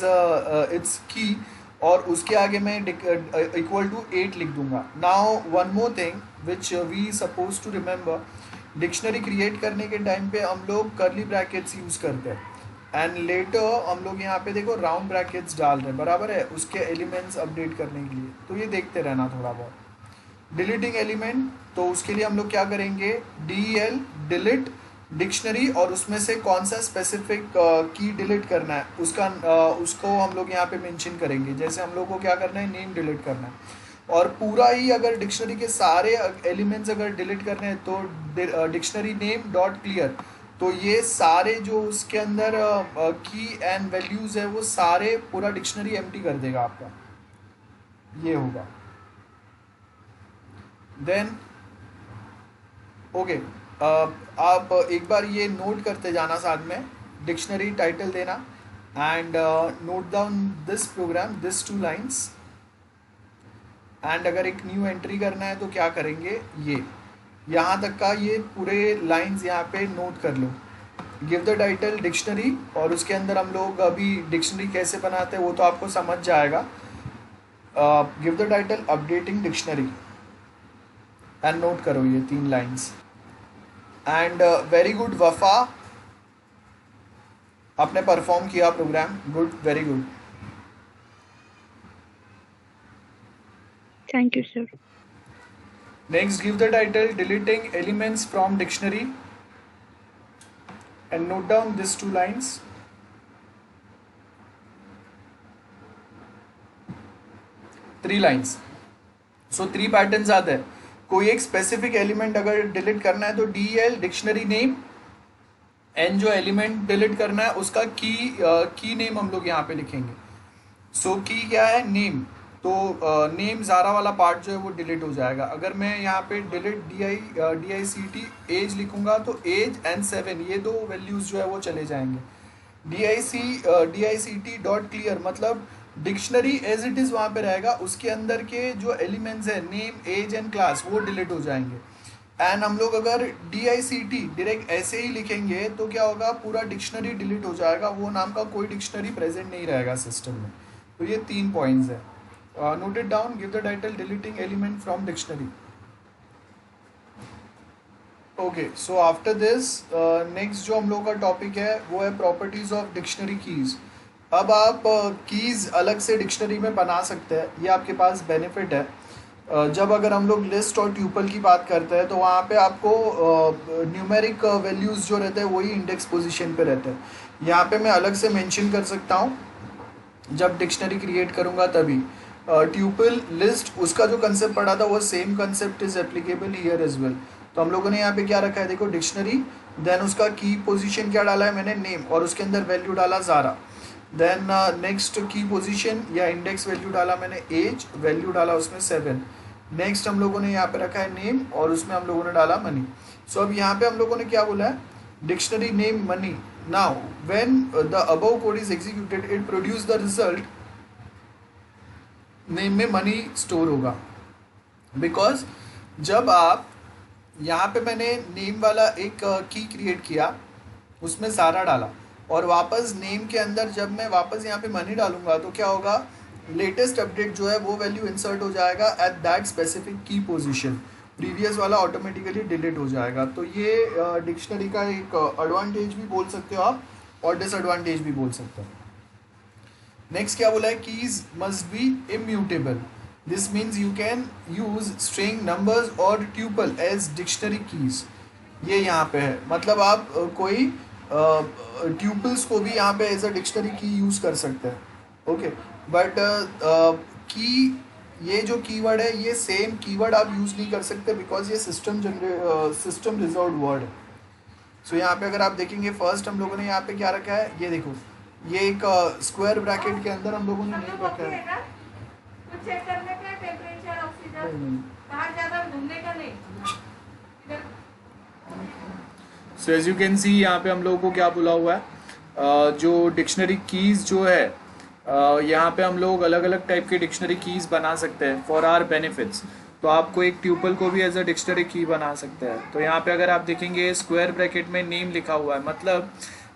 its key, और उसके आगे मैं इक्वल टू 8 लिख दूंगा। Now one more thing which we suppose to remember, dictionary create करने के टाइम पे हम लोग कर्ली ब्रैकेट्स यूज़ करते हैं, एंड लेटर हम लोग यहाँ पे देखो राउंड ब्रैकेट्स डाल रहे हैं, बराबर है, उसके एलिमेंट्स अपडेट करने के लिए। तो ये देखते रहना थोड़ा बहुत। डिलीटिंग एलिमेंट, तो उसके लिए हम लोग क्या करेंगे, DEL डिलीट डिक्शनरी, और उसमें से कौन सा स्पेसिफिक की डिलीट करना है उसका उसको हम लोग यहाँ पे मेंशन करेंगे। जैसे हम लोग को क्या करना है, नेम डिलीट करना है, और पूरा ही अगर डिक्शनरी के सारे एलिमेंट्स अगर डिलीट करने हैं तो डिक्शनरी नेम डॉट क्लियर, तो ये सारे जो उसके अंदर की एंड वैल्यूज़ है वो सारे पूरा डिक्शनरी एम्प्टी कर देगा आपका, ये होगा। देन ओके, आप एक बार ये नोट करते जाना साथ में, डिक्शनरी टाइटल देना and note down this program, this 2 lines. And अगर एक न्यू एंट्री करना है तो क्या करेंगे, ये यहाँ तक का ये पूरे लाइंस यहाँ पे नोट कर लो। गिव द टाइटल डिक्शनरी, और उसके अंदर हम लोग अभी डिक्शनरी कैसे बनाते हैं वो तो आपको समझ जाएगा। Give the title updating dictionary and note करो ये 3 लाइंस। एंड वेरी गुड वफा, आपने परफॉर्म किया program, good, very good. Thank you, sir. Next, give the title deleting elements from dictionary and note down these 2 lines. Three lines. So 3 patterns आते हैं। कोई एक specific element अगर delete करना है तो DEL डिक्शनरी नेम, एन जो element delete करना है उसका की नेम हम लोग यहाँ पे लिखेंगे। सो की क्या है, नेम, तो नेम ज़ारा वाला पार्ट जो है वो डिलीट हो जाएगा। अगर मैं यहाँ पे डिलीट DICT एज लिखूँगा तो एज एंड 7 ये 2 वैल्यूज़ जो है वो चले जाएंगे। DICT डॉट क्लियर मतलब डिक्शनरी एज इट इज़ वहाँ पे रहेगा, उसके अंदर के जो एलिमेंट्स हैं नेम एज एंड क्लास वो डिलीट हो जाएंगे। एंड हम लोग अगर DICT डायरेक्ट ऐसे ही लिखेंगे तो क्या होगा, पूरा डिक्शनरी डिलीट हो जाएगा, वो नाम का कोई डिक्शनरी प्रेजेंट नहीं रहेगा सिस्टम में। तो ये 3 पॉइंट्स है, note it down. Give the title deleting element from dictionary. Okay, so after this next जो हम लोग का टॉपिक है वो है प्रॉपर्टीज ऑफ डिक्शनरी कीज। अब आप कीज़ अलग से डिक्शनरी में बना सकते हैं, ये आपके पास बेनिफिट है। जब अगर हम लोग लिस्ट और ट्यूपल की बात करते हैं तो वहाँ पे आपको न्यूमेरिक वैल्यूज़ जो रहते हैं वही इंडेक्स पोजीशन पे रहते हैं। यहाँ पे मैं अलग से मेंशन कर सकता हूँ जब डिक्शनरी क्रिएट करूँगा तभी। ट्यूपल लिस्ट उसका जो कंसेप्ट पढ़ा था वो same concept is applicable here as well. तो हम लोगों ने यहाँ पे क्या रखा है, देखो डिक्शनरी, देन उसका की पोजीशन क्या डाला है मैंने, नेम, और उसके अंदर वैल्यू डाला ज़ारा। देन नेक्स्ट की पोजीशन या इंडेक्स वैल्यू डाला मैंने एज, वैल्यू डाला उसमें 7। नेक्स्ट हम लोगों ने यहाँ पे रखा है नेम और उसमें हम लोगों ने डाला मनी। सो अब यहाँ पे हम लोगों ने क्या बोला है, dictionary name money. Now when the above code is executed it produce the result, name में मनी स्टोर होगा, बिकॉज जब आप यहाँ पे मैंने नेम वाला एक की क्रिएट किया, उसमें सारा डाला, और वापस नेम के अंदर जब मैं वापस यहाँ पे मनी डालूंगा तो क्या होगा, लेटेस्ट अपडेट जो है वो वैल्यू इंसर्ट हो जाएगा एट दैट स्पेसिफिक की पोजीशन, प्रीवियस वाला ऑटोमेटिकली डिलीट हो जाएगा। तो ये डिक्शनरी का एक एडवांटेज भी बोल सकते हो आप और डिसएडवांटेज भी बोल सकते हो। नेक्स्ट क्या बोला है, keys must be immutable. This means you can use string, numbers और ट्यूपल एज डिक्शनरी कीज। ये यहाँ पे है, मतलब आप कोई ट्यूपल्स को भी यहाँ पे एज अ डिक्शनरी की यूज़ कर सकते हैं। ओके, बट की, ये जो कीवर्ड है ये सेम कीवर्ड आप यूज़ नहीं कर सकते बिकॉज ये सिस्टम रिजर्व्ड वर्ड है। सो यहाँ पे अगर आप देखेंगे फर्स्ट हम लोगों ने यहाँ पे क्या रखा है, ये देखो, ये एक स्क्वायर ब्रैकेट के अंदर हम लोगों ने नेम रखा है। चेक करने का टेम्परेचर, ऑक्सीजन, बाहर ज़्यादा घूमने का नहीं। So as you can see यहाँ पे हम लोगों को क्या बोला हुआ है, जो डिक्शनरी कीज़ जो है यहाँ पे हम लोग अलग अलग टाइप के डिक्शनरी कीज़ बना सकते हैं फॉर आर बेनिफिट्स। तो आपको एक ट्यूपल को भी एज अ डिक्शनरी की बना सकते हैं। तो यहाँ पे अगर आप देखेंगे स्क्वायर ब्रैकेट में नेम लिखा हुआ है, मतलब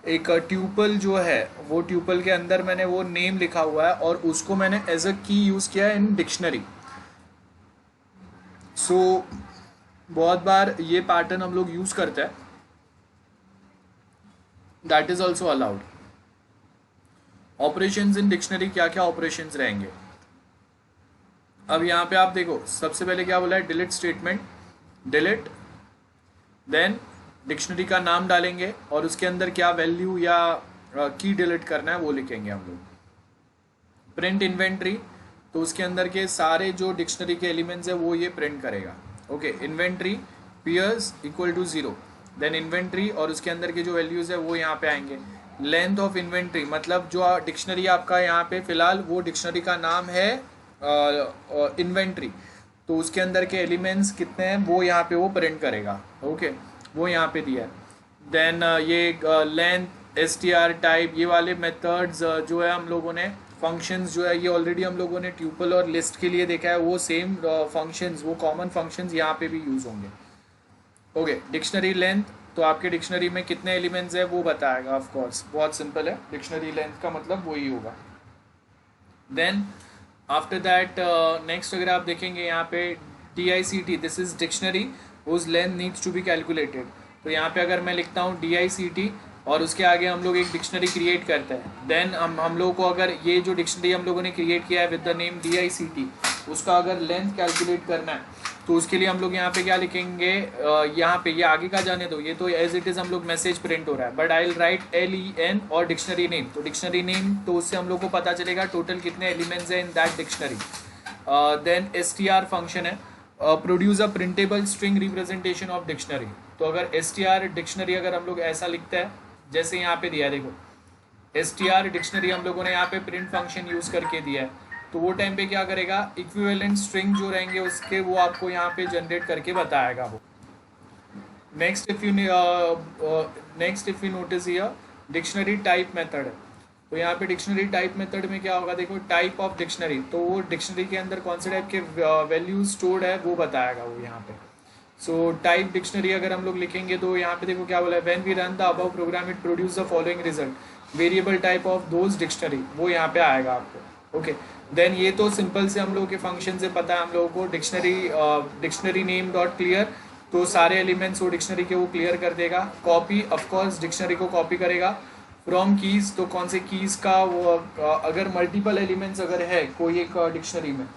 एक ट्यूपल जो है वो ट्यूपल के अंदर मैंने वो नेम लिखा हुआ है और उसको मैंने एज अ की यूज़ किया है इन डिक्शनरी। सो बहुत बार ये पैटर्न हम लोग यूज़ करते हैं, that is also allowed. Operations in dictionary, क्या क्या ऑपरेशंस रहेंगे। अब यहाँ पे आप देखो, सबसे पहले क्या बोला है, delete statement, delete, then dictionary का नाम डालेंगे और उसके अंदर क्या वैल्यू या की डिलीट करना है वो लिखेंगे हम लोग। प्रिंट इन्वेंट्री, तो उसके अंदर के सारे जो डिक्शनरी के एलिमेंट्स है वो ये प्रिंट करेगा। Okay, inventory pairs equal to 0, then inventory और उसके अंदर के जो वैल्यूज़ है वो यहाँ पे आएंगे। लेंथ ऑफ इन्वेंट्री मतलब जो डिक्शनरी आपका यहाँ पे फिलहाल वो डिक्शनरी का नाम है इन्वेंट्री, तो उसके अंदर के एलिमेंट्स कितने हैं वो यहाँ पे वो प्रिंट करेगा। ओके, वो यहाँ पे दिया है। देन ये लेंथ एसटीआर टाइप ये वाले मेथड्स जो है हम लोगों ने फंक्शंस जो है ये ऑलरेडी हम लोगों ने ट्यूपल और लिस्ट के लिए देखा है, वो सेम फंक्शंस वो कॉमन फंक्शंस यहाँ पे भी यूज़ होंगे। ओके, डिक्शनरी लेंथ तो आपके डिक्शनरी में कितने एलिमेंट्स है वो बताएगा। ऑफ कोर्स बहुत सिंपल है, डिक्शनरी लेंथ का मतलब वही होगा। देन आफ्टर दैट नेक्स्ट अगर आप देखेंगे यहाँ पे DICT, this is dictionary whose length needs to be calculated. तो यहाँ पे अगर मैं लिखता हूँ DICT और उसके आगे हम लोग एक डिक्शनरी क्रिएट करते हैं, देन हम लोग को अगर ये जो डिक्शनरी हम लोगों ने क्रिएट किया है विद द नेम DICT उसका अगर लेंथ कैलकुलेट करना है तो उसके लिए हम लोग यहाँ पे क्या लिखेंगे, यहाँ पे ये आगे का जाने दो, ये तो एज इट इज़ हम लोग मैसेज प्रिंट हो रहा है, but I will write LEN और डिक्शनरी नेम। तो डिक्शनरी नेम तो उससे हम लोग को पता चलेगा टोटल कितने एलिमेंट्स हैं in that dictionary. Then STR function है, produce a printable string representation of dictionary. तो अगर STR डिक्शनरी अगर हम लोग ऐसा लिखते हैं जैसे यहाँ पे दिया है, देखो STR डिक्शनरी हम लोगों ने यहाँ पे प्रिंट फंक्शन यूज़ करके दिया है, तो वो टाइम पे क्या करेगा, इक्विवेलेंट स्ट्रिंग जो रहेंगे उसके वो आपको यहाँ पे जनरेट करके बताएगा वो। Next if you notice here dictionary type method है, तो यहाँ पे डिक्शनरी टाइप मेथड में क्या होगा, देखो टाइप ऑफ डिक्शनरी, तो वो डिक्शनरी के अंदर कौन से टाइप के वैल्यूज स्टोर्ड है वो बताएगा वो यहाँ पे। सो टाइप डिक्शनरी अगर हम लोग लिखेंगे तो यहाँ पे देखो क्या बोला है, when we run the above program it produce the following result variable type of those dictionary, वो यहाँ पे आएगा आपको। ओके, देन ये तो सिंपल से हम लोगों के फंक्शन से पता है हम लोगों को, डिक्शनरी नेम डॉट क्लियर, तो सारे एलिमेंट्स वो डिक्शनरी के वो क्लियर कर देगा। कॉपी ऑफकोर्स डिक्शनरी को कॉपी करेगा। फ्रॉम कीज़ तो कौन से कीज़ का वो अगर मल्टीपल एलिमेंट्स अगर है कोई एक डिक्शनरी में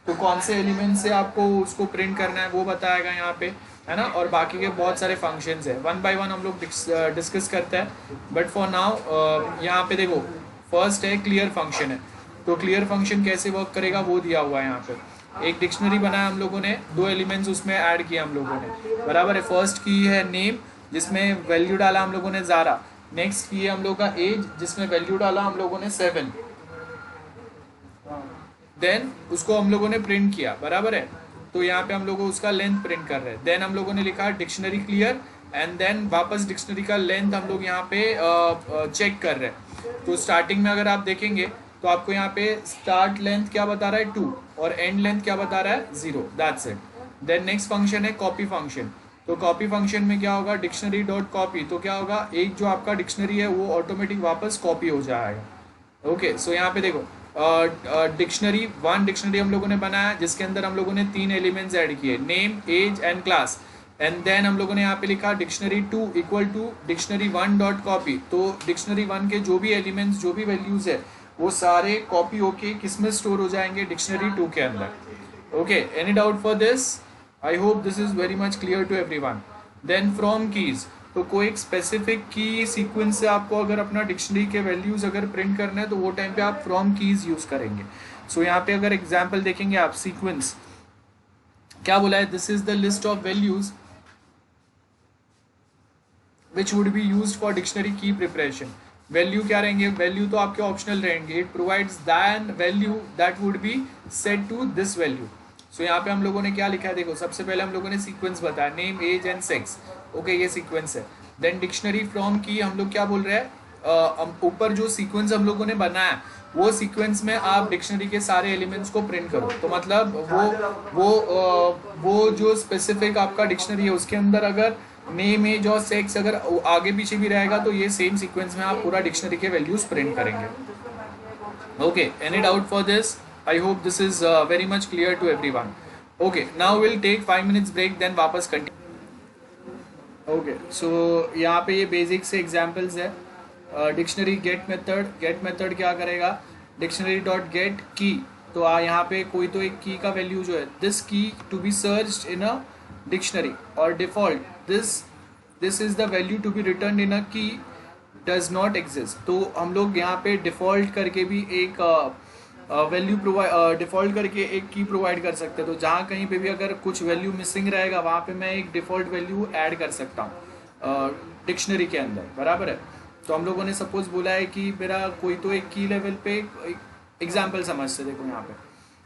तो कौन से एलिमेंट से आपको उसको प्रिंट करना है वो बताएगा यहाँ पे, है ना। और बाकी के बहुत सारे फंक्शंस है, वन बाय वन हम लोग डिस्कस करते हैं, बट फॉर नाउ यहाँ पे देखो फर्स्ट है क्लियर फंक्शन है, तो क्लियर फंक्शन कैसे वर्क करेगा वो दिया हुआ है यहाँ पे। एक डिक्शनरी बनाया हम लोगों ने, दो एलिमेंट्स उसमें ऐड किया हम लोगों ने, बराबर है। फर्स्ट की है नेम जिसमें वैल्यू डाला हम लोगों ने ज़ारा, नेक्स्ट की है हम लोग का एज जिसमें वैल्यू डाला हम लोगों ने 7, देन उसको हम लोगों ने प्रिंट किया, बराबर है। तो यहाँ पे हम लोग उसका लेंथ प्रिंट कर रहे हैं, देन हम लोगों ने लिखा डिक्शनरी क्लियर एंड देन वापस डिक्शनरी का लेंथ हम लोग यहाँ पे चेक कर रहे हैं। तो स्टार्टिंग में अगर आप देखेंगे तो आपको यहाँ पे स्टार्ट लेंथ क्या बता रहा है 2 और एंड लेंथ क्या बता रहा है 0, that's it. Then next function है कॉपी फंक्शन, तो कॉपी फंक्शन में क्या होगा, डिक्शनरी डॉट कॉपी, तो क्या होगा एक जो आपका डिक्शनरी है वो ऑटोमेटिक वापस कॉपी हो जाएगा। ओके, सो यहाँ पे देखो डिक्शनरी डिक्शनरी हम लोगों ने बनाया जिसके अंदर हम लोगों ने 3 एलिमेंट्स ऐड किए, name age and class, and then हम लोगों ने यहाँ पे लिखा dictionary 2 equal to dictionary 1 dot copy. तो डिक्शनरी 1 के जो भी एलिमेंट्स जो भी वैल्यूज है वो सारे कॉपी होके किस में स्टोर हो जाएंगे, डिक्शनरी 2 के अंदर। Okay, any doubt for this? I hope this is very much clear to everyone. Then from keys, तो कोई एक स्पेसिफिक की सीक्वेंस से आपको अगर अपना डिक्शनरी के वैल्यूज अगर प्रिंट करना है तो वो टाइम पे आप फ्रॉम कीज यूज करेंगे। सो यहाँ पे अगर एग्जांपल देखेंगे आप, सीक्वेंस क्या बोला है, this is the list of values which would be used for dictionary की प्रिपरेशन। वैल्यू क्या रहेंगे, वैल्यू तो आपके ऑप्शनल रहेंगे, it provides than value that would be set to this value. So यहाँ पे हम लोगों ने क्या लिखा है, देखो सबसे पहले हम लोगों ने सीक्वेंस बताया, name age and sex, okay ये सीक्वेंस है। देन डिक्शनरी फ्रॉम की हम लोग क्या बोल रहे हैं, ऊपर जो सीक्वेंस हम लोगों ने बनाया वो सीक्वेंस में आप डिक्शनरी के सारे एलिमेंट्स को प्रिंट करो। तो मतलब वो जो स्पेसिफिक आपका डिक्शनरी है उसके अंदर अगर नेम एज और सेक्स अगर आगे पीछे भी रहेगा तो ये सेम सीक्वेंस में आप पूरा डिक्शनरी के वैल्यूज प्रिंट करेंगे। Okay, any doubt for this? I hope this is very much clear to everyone. Okay, now we'll take 5 minutes break then वापस continue. Okay, so यहाँ पे ये basic से examples है। डिक्शनरी गेट मेथड क्या करेगा, dictionary dot gate की, तो यहाँ पे कोई तो एक की का वैल्यू जो है, this key to be searched in a dictionary और default this is the value to be return in a key does not exist. तो हम लोग यहाँ पे डिफॉल्ट करके भी एक वैल्यू प्रोवाइड डिफ़ॉल्ट करके एक की प्रोवाइड कर सकते हैं। तो जहाँ कहीं पे भी अगर कुछ वैल्यू मिसिंग रहेगा वहाँ पे मैं एक डिफ़ॉल्ट वैल्यू ऐड कर सकता हूँ डिक्शनरी के अंदर, बराबर है। तो हम लोगों ने सपोज बोला है कि मेरा कोई तो एक की लेवल पे एग्जाम्पल समझते, देखो यहाँ पे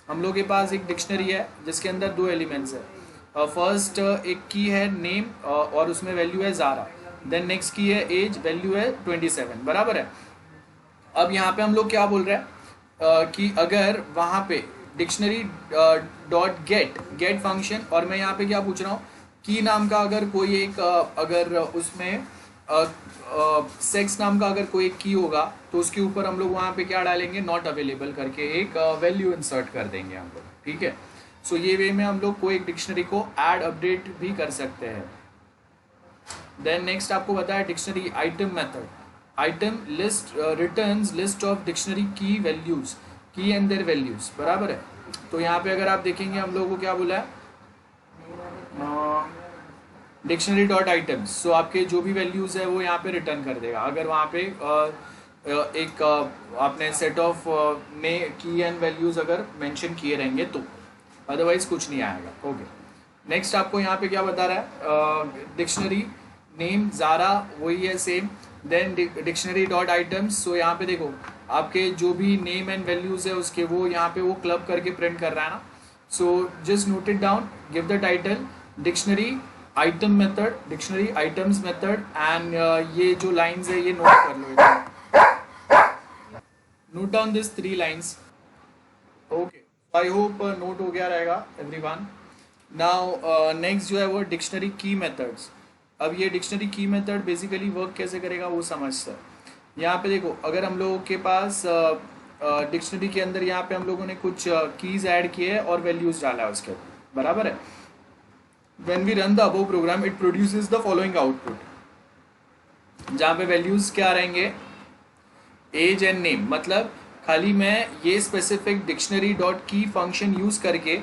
हम लोग के पास एक डिक्शनरी है जिसके अंदर दो एलिमेंट्स है। फर्स्ट एक की है नेम और उसमें वैल्यू है ज़ारा, देन नेक्स्ट की है एज, वैल्यू है 27, बराबर है। अब यहाँ पे हम लोग क्या बोल रहे हैं कि अगर वहाँ पे डिक्शनरी डॉट गेट फंक्शन, और मैं यहाँ पे क्या पूछ रहा हूँ की नाम का अगर कोई एक अगर उसमें सेक्स नाम का अगर कोई एक की होगा तो उसके ऊपर हम लोग वहाँ पे क्या डालेंगे, नॉट अवेलेबल करके एक वैल्यू इंसर्ट कर देंगे हम लोग, ठीक है। सो ये वे में हम लोग कोई एक डिक्शनरी को ऐड अपडेट भी कर सकते हैं। देन नेक्स्ट आपको बताया dictionary item method. Item list returns list of dictionary की वैल्यूज, की एंड देयर वैल्यूज, बराबर है। तो यहाँ पे अगर आप देखेंगे हम लोगों को क्या बोला है, डिक्शनरी डॉट आइटम्स, सो आपके जो भी वैल्यूज है वो यहाँ पे रिटर्न कर देगा अगर वहाँ पे एक आपने सेट ऑफ ने की एंड वैल्यूज अगर मेंशन किए रहेंगे तो, अदरवाइज कुछ नहीं आएगा। ओके, नेक्स्ट आपको यहाँ पे क्या बता रहा है, डिक्शनरी नेम ज़ारा वही है same, then dictionary dot items. So यहाँ पे देखो आपके जो भी नेम एंड वैल्यूज है उसके वो यहाँ पे वो क्लब करके प्रिंट कर रहा है ना। So just note it down, give the title dictionary item method, dictionary items method, and ये जो लाइंस है ये नोट कर लो, note down this 3 lines. Okay, I hope note हो गया रहेगा एवरीवन। नाउ नेक्स्ट जो है वो डिक्शनरी की मेथड्स। अब ये डिक्शनरी की मेथड बेसिकली वर्क कैसे करेगा वो समझते हैं। यहाँ पे देखो अगर हम लोगों के पास डिक्शनरी के अंदर यहाँ पे हम लोगों ने कुछ कीज ऐड किए हैं और वैल्यूज डाला है उसके, बराबर है। When we run the above program, it produces the following output, जहाँ पे वैल्यूज क्या रहेंगे, एज एंड नेम। मतलब खाली मैं ये स्पेसिफिक डिक्शनरी डॉट की फंक्शन यूज करके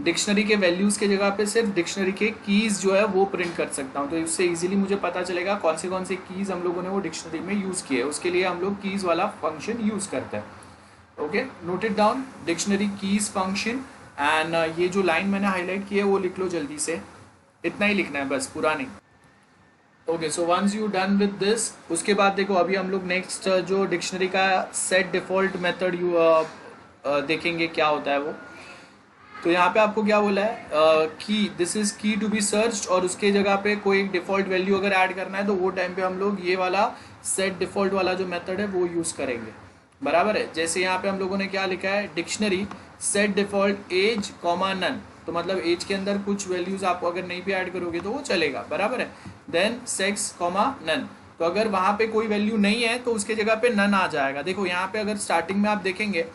डिक्शनरी के वैल्यूज के जगह पे सिर्फ डिक्शनरी के कीज जो है वो प्रिंट कर सकता हूँ। तो इससे इजीली मुझे पता चलेगा कौन से कीज हम लोगों ने वो डिक्शनरी में यूज किए। उसके लिए हम लोग कीज वाला फंक्शन यूज करते हैं। Okay, note it down, dictionary keys function. And ये जो लाइन मैंने हाईलाइट की है वो लिख लो जल्दी से, इतना ही लिखना है बस, पूरा नहीं। Okay, so once you done with this, उसके बाद देखो अभी हम लोग नेक्स्ट जो डिक्शनरी का सेट डिफ़ॉल्ट मेथड देखेंगे क्या होता है वो। तो यहाँ पे आपको क्या बोला है, की दिस इज की टू बी सर्च्ड, और उसके जगह पे कोई एक डिफ़ॉल्ट वैल्यू अगर ऐड करना है तो वो टाइम पे हम लोग ये वाला सेट डिफ़ॉल्ट वाला जो मेथड है वो यूज़ करेंगे, बराबर है। जैसे यहाँ पे हम लोगों ने क्या लिखा है, dictionary set default age comma none, तो मतलब एज के अंदर कुछ वैल्यूज आप अगर नहीं भी ऐड करोगे तो वो चलेगा, बराबर है। देन सेक्स कॉमा नन, तो अगर वहाँ पे कोई वैल्यू नहीं है तो उसके जगह पे नन आ जाएगा। देखो यहाँ पे अगर स्टार्टिंग में आप देखेंगे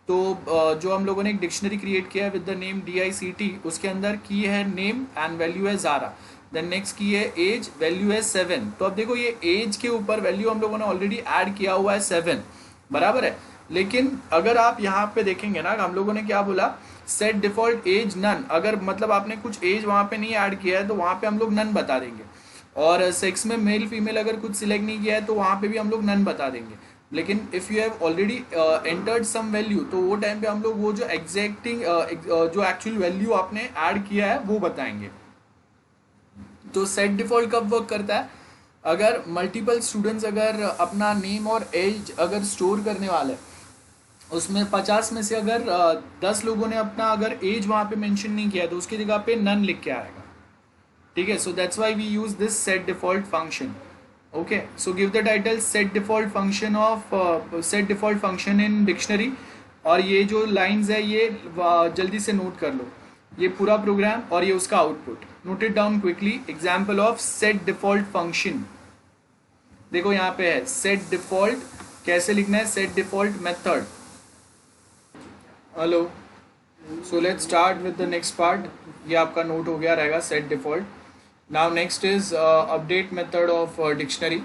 तो जो हम लोगों ने एक डिक्शनरी क्रिएट किया है विद द नेम DICT, उसके अंदर की है नेम एंड वैल्यू है ज़ारा, देन नेक्स्ट की है एज, वैल्यू है 7। तो अब देखो ये एज के ऊपर वैल्यू हम लोगों ने ऑलरेडी ऐड किया हुआ है 7, बराबर है। लेकिन अगर आप यहाँ पे देखेंगे ना, हम लोगों ने क्या बोला, सेट डिफॉल्ट एज नन, अगर मतलब आपने कुछ एज वहाँ पे नहीं ऐड किया है तो वहाँ पे हम लोग नन बता देंगे। और सेक्स में मेल फीमेल अगर कुछ सिलेक्ट नहीं किया है तो वहाँ पे भी हम लोग नन बता देंगे। लेकिन if you have already entered some value, तो वो टाइम पे हम लोग वो जो एग्जैक्टिंग जो एक्चुअल वैल्यू आपने ऐड किया है वो बताएंगे। तो सेट डिफॉल्ट कब वर्क करता है, अगर मल्टीपल स्टूडेंट्स अगर अपना नेम और एज अगर स्टोर करने वाले हैं, उसमें 50 में से अगर 10 लोगों ने अपना अगर एज वहाँ पे मेंशन नहीं किया है तो उसकी जगह पे नन लिख के आएगा, ठीक है। So that's why we use this set default function. Okay, so give the title set default function of set default function in dictionary. और ये जो लाइंस है ये जल्दी से नोट कर लो, ये पूरा प्रोग्राम और ये उसका output. Note it down quickly. Example of set default function, देखो यहाँ पे है सेट डिफॉल्ट, कैसे लिखना है, set default method. Hello, so let's start with the next part. ये आपका नोट हो गया रहेगा set default. Now next is update method of dictionary.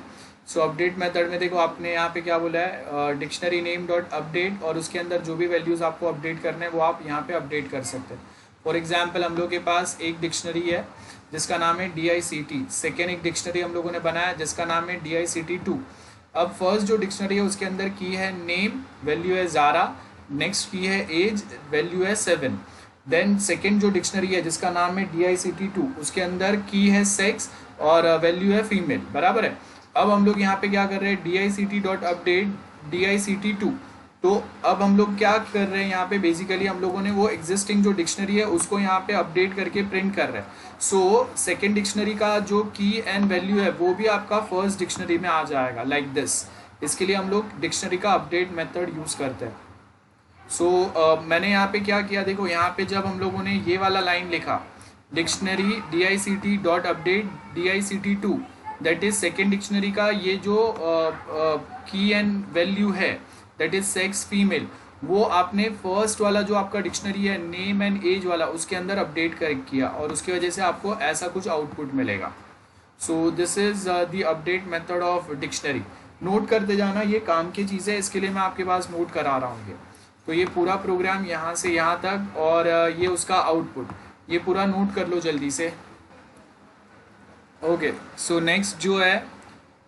So update method में देखो आपने यहाँ पे क्या बोला है, डिक्शनरी नेम डॉट अपडेट, और उसके अंदर जो भी वैल्यूज़ आपको अपडेट करने हैं वो आप यहाँ पे अपडेट कर सकते हैं। फॉर एग्जाम्पल हम लोग के पास एक डिक्शनरी है जिसका नाम है DICT, सेकेंड एक डिक्शनरी हम लोगों ने बनाया जिसका नाम है DICT 2। अब फर्स्ट जो डिक्शनरी है उसके अंदर की है नेम, वैल्यू है ज़ारा, नेक्स्ट की है एज, वैल्यू है 7। देन सेकेंड जो डिक्शनरी है जिसका नाम है DICT2, उसके अंदर की है सेक्स और वैल्यू है फीमेल, बराबर है। अब हम लोग यहाँ पे क्या कर रहे हैं, DICT.update DICT2। तो अब हम लोग क्या कर रहे हैं यहाँ पे, बेसिकली हम लोगों ने वो एग्जिस्टिंग जो डिक्शनरी है उसको यहाँ पे अपडेट करके प्रिंट कर रहे हैं। सो सेकेंड डिक्शनरी का जो की एंड वैल्यू है वो भी आपका फर्स्ट डिक्शनरी में आ जाएगा, लाइक दिस। इसके लिए हम लोग डिक्शनरी का अपडेट मेथड यूज़ करते हैं। सो मैंने यहाँ पे क्या किया, देखो यहाँ पे जब हम लोगों ने ये वाला लाइन लिखा, dictionary DICT.update DICT2, that is second dictionary का ये जो की एंड वैल्यू है दैट इज सेक्स फीमेल, वो आपने फर्स्ट वाला जो आपका डिक्शनरी है नेम एंड एज वाला उसके अंदर अपडेट कर किया और उसकी वजह से आपको ऐसा कुछ आउटपुट मिलेगा। So this is the update method of dictionary. Note करते जाना, ये काम की चीज़ है, इसके लिए मैं आपके पास नोट करा रहा हूँ। ये तो ये पूरा प्रोग्राम यहाँ से यहाँ तक और ये उसका आउटपुट, ये पूरा नोट कर लो जल्दी से। ओके, सो नेक्स्ट जो है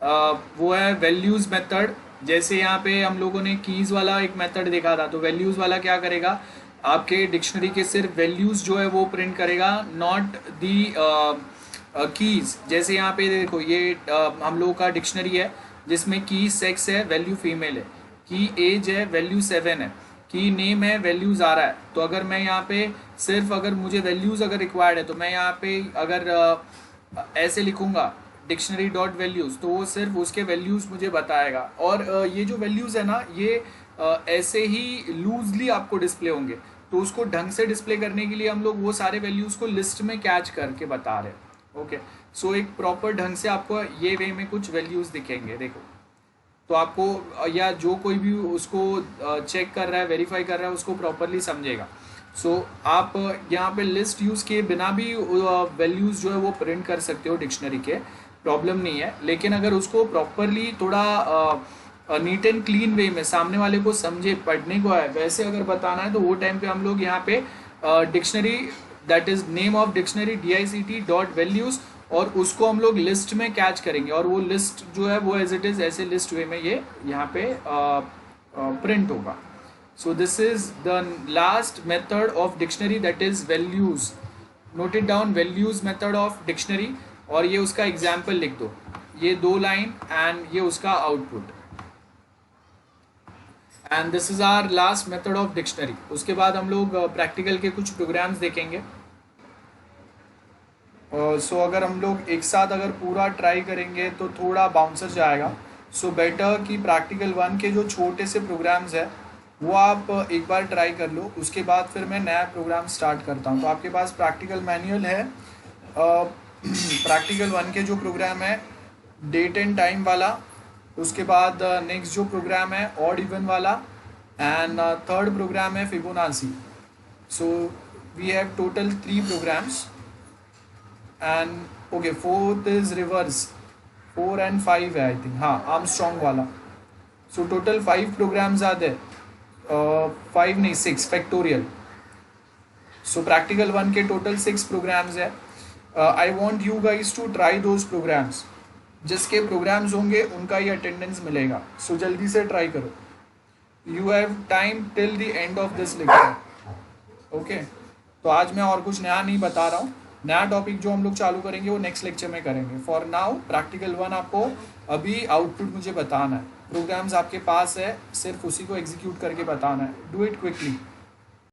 वो है वैल्यूज़ मेथड। जैसे यहाँ पे हम लोगों ने कीज़ वाला एक मेथड देखा था, तो वैल्यूज़ वाला क्या करेगा, आपके डिक्शनरी के सिर्फ वैल्यूज़ जो है वो प्रिंट करेगा, नॉट दी कीज़। जैसे यहाँ पे देखो ये हम लोगों का डिक्शनरी है जिसमें की सेक्स है, वैल्यू फीमेल है, की एज है, वैल्यू 7 है, की नेम है, वैल्यूज़ आ रहा है। तो अगर मैं यहाँ पे सिर्फ अगर मुझे वैल्यूज़ अगर रिक्वायर्ड है तो मैं यहाँ पे अगर ऐसे लिखूँगा डिक्शनरी डॉट वैल्यूज़, तो वो सिर्फ उसके वैल्यूज़ मुझे बताएगा। और ये जो वैल्यूज़ है ना, ये ऐसे ही लूजली आपको डिस्प्ले होंगे, तो उसको ढंग से डिस्प्ले करने के लिए हम लोग वो सारे वैल्यूज़ को लिस्ट में कैच करके बता रहे हैं। ओके, सो एक प्रॉपर ढंग से आपको ये वे में कुछ वैल्यूज़ दिखेंगे, देखो। तो आपको या जो कोई भी उसको चेक कर रहा है, वेरीफाई कर रहा है, उसको प्रॉपरली समझेगा। सो आप यहाँ पे लिस्ट यूज़ किए बिना भी वैल्यूज़ जो है वो प्रिंट कर सकते हो डिक्शनरी के, प्रॉब्लम नहीं है। लेकिन अगर उसको प्रॉपरली थोड़ा नीट एंड क्लीन वे में सामने वाले को समझे, पढ़ने को है वैसे अगर बताना है, तो वो टाइम पे हम लोग यहाँ पे dictionary that is name of dictionary DICT dot values, और उसको हम लोग लिस्ट में कैच करेंगे और वो लिस्ट जो है वो एज इट इज़ ऐसे लिस्ट वे में ये यहाँ पे प्रिंट होगा। So this is the last method of dictionary that is values. Note it down, values method of dictionary, और ये उसका एग्जाम्पल लिख दो, ये 2 लाइन एंड ये उसका output. And this is our last method of dictionary. उसके बाद हम लोग प्रैक्टिकल के कुछ प्रोग्राम्स देखेंगे। सो अगर हम लोग एक साथ अगर पूरा ट्राई करेंगे तो थोड़ा बाउंसर जाएगा। सो बेटर कि प्रैक्टिकल 1 के जो छोटे से प्रोग्राम्स है वो आप एक बार ट्राई कर लो, उसके बाद फिर मैं नया प्रोग्राम स्टार्ट करता हूँ। तो आपके पास प्रैक्टिकल मैनुअल है, प्रैक्टिकल 1 के जो प्रोग्राम है डेट एंड टाइम वाला, उसके बाद नेक्स्ट जो प्रोग्राम है ऑड इवन वाला, एंड थर्ड प्रोग्राम है Fibonacci. So we have total 3 programs and okay, fourth is reverse, 4 and 5 है आई थिंक, हाँ आर्मस्ट्रॉन्ग वाला। So total 5 programs are there, 5 नहीं 6 फैक्टोरियल। सो प्रैक्टिकल 1 के टोटल 6 प्रोग्राम्स है। I want you guys to try those programs, जिसके programs होंगे उनका ही attendance मिलेगा। सो जल्दी से ट्राई करो, you have time till the end of this lecture. Okay, तो आज मैं और कुछ नया नहीं बता रहा हूँ, नया टॉपिक जो हम लोग चालू करेंगे वो नेक्स्ट लेक्चर में करेंगे। फॉर नाउ प्रैक्टिकल 1 आपको अभी आउटपुट मुझे बताना है, प्रोग्राम्स आपके पास है, सिर्फ उसी को एग्जीक्यूट करके बताना है। Do it quickly.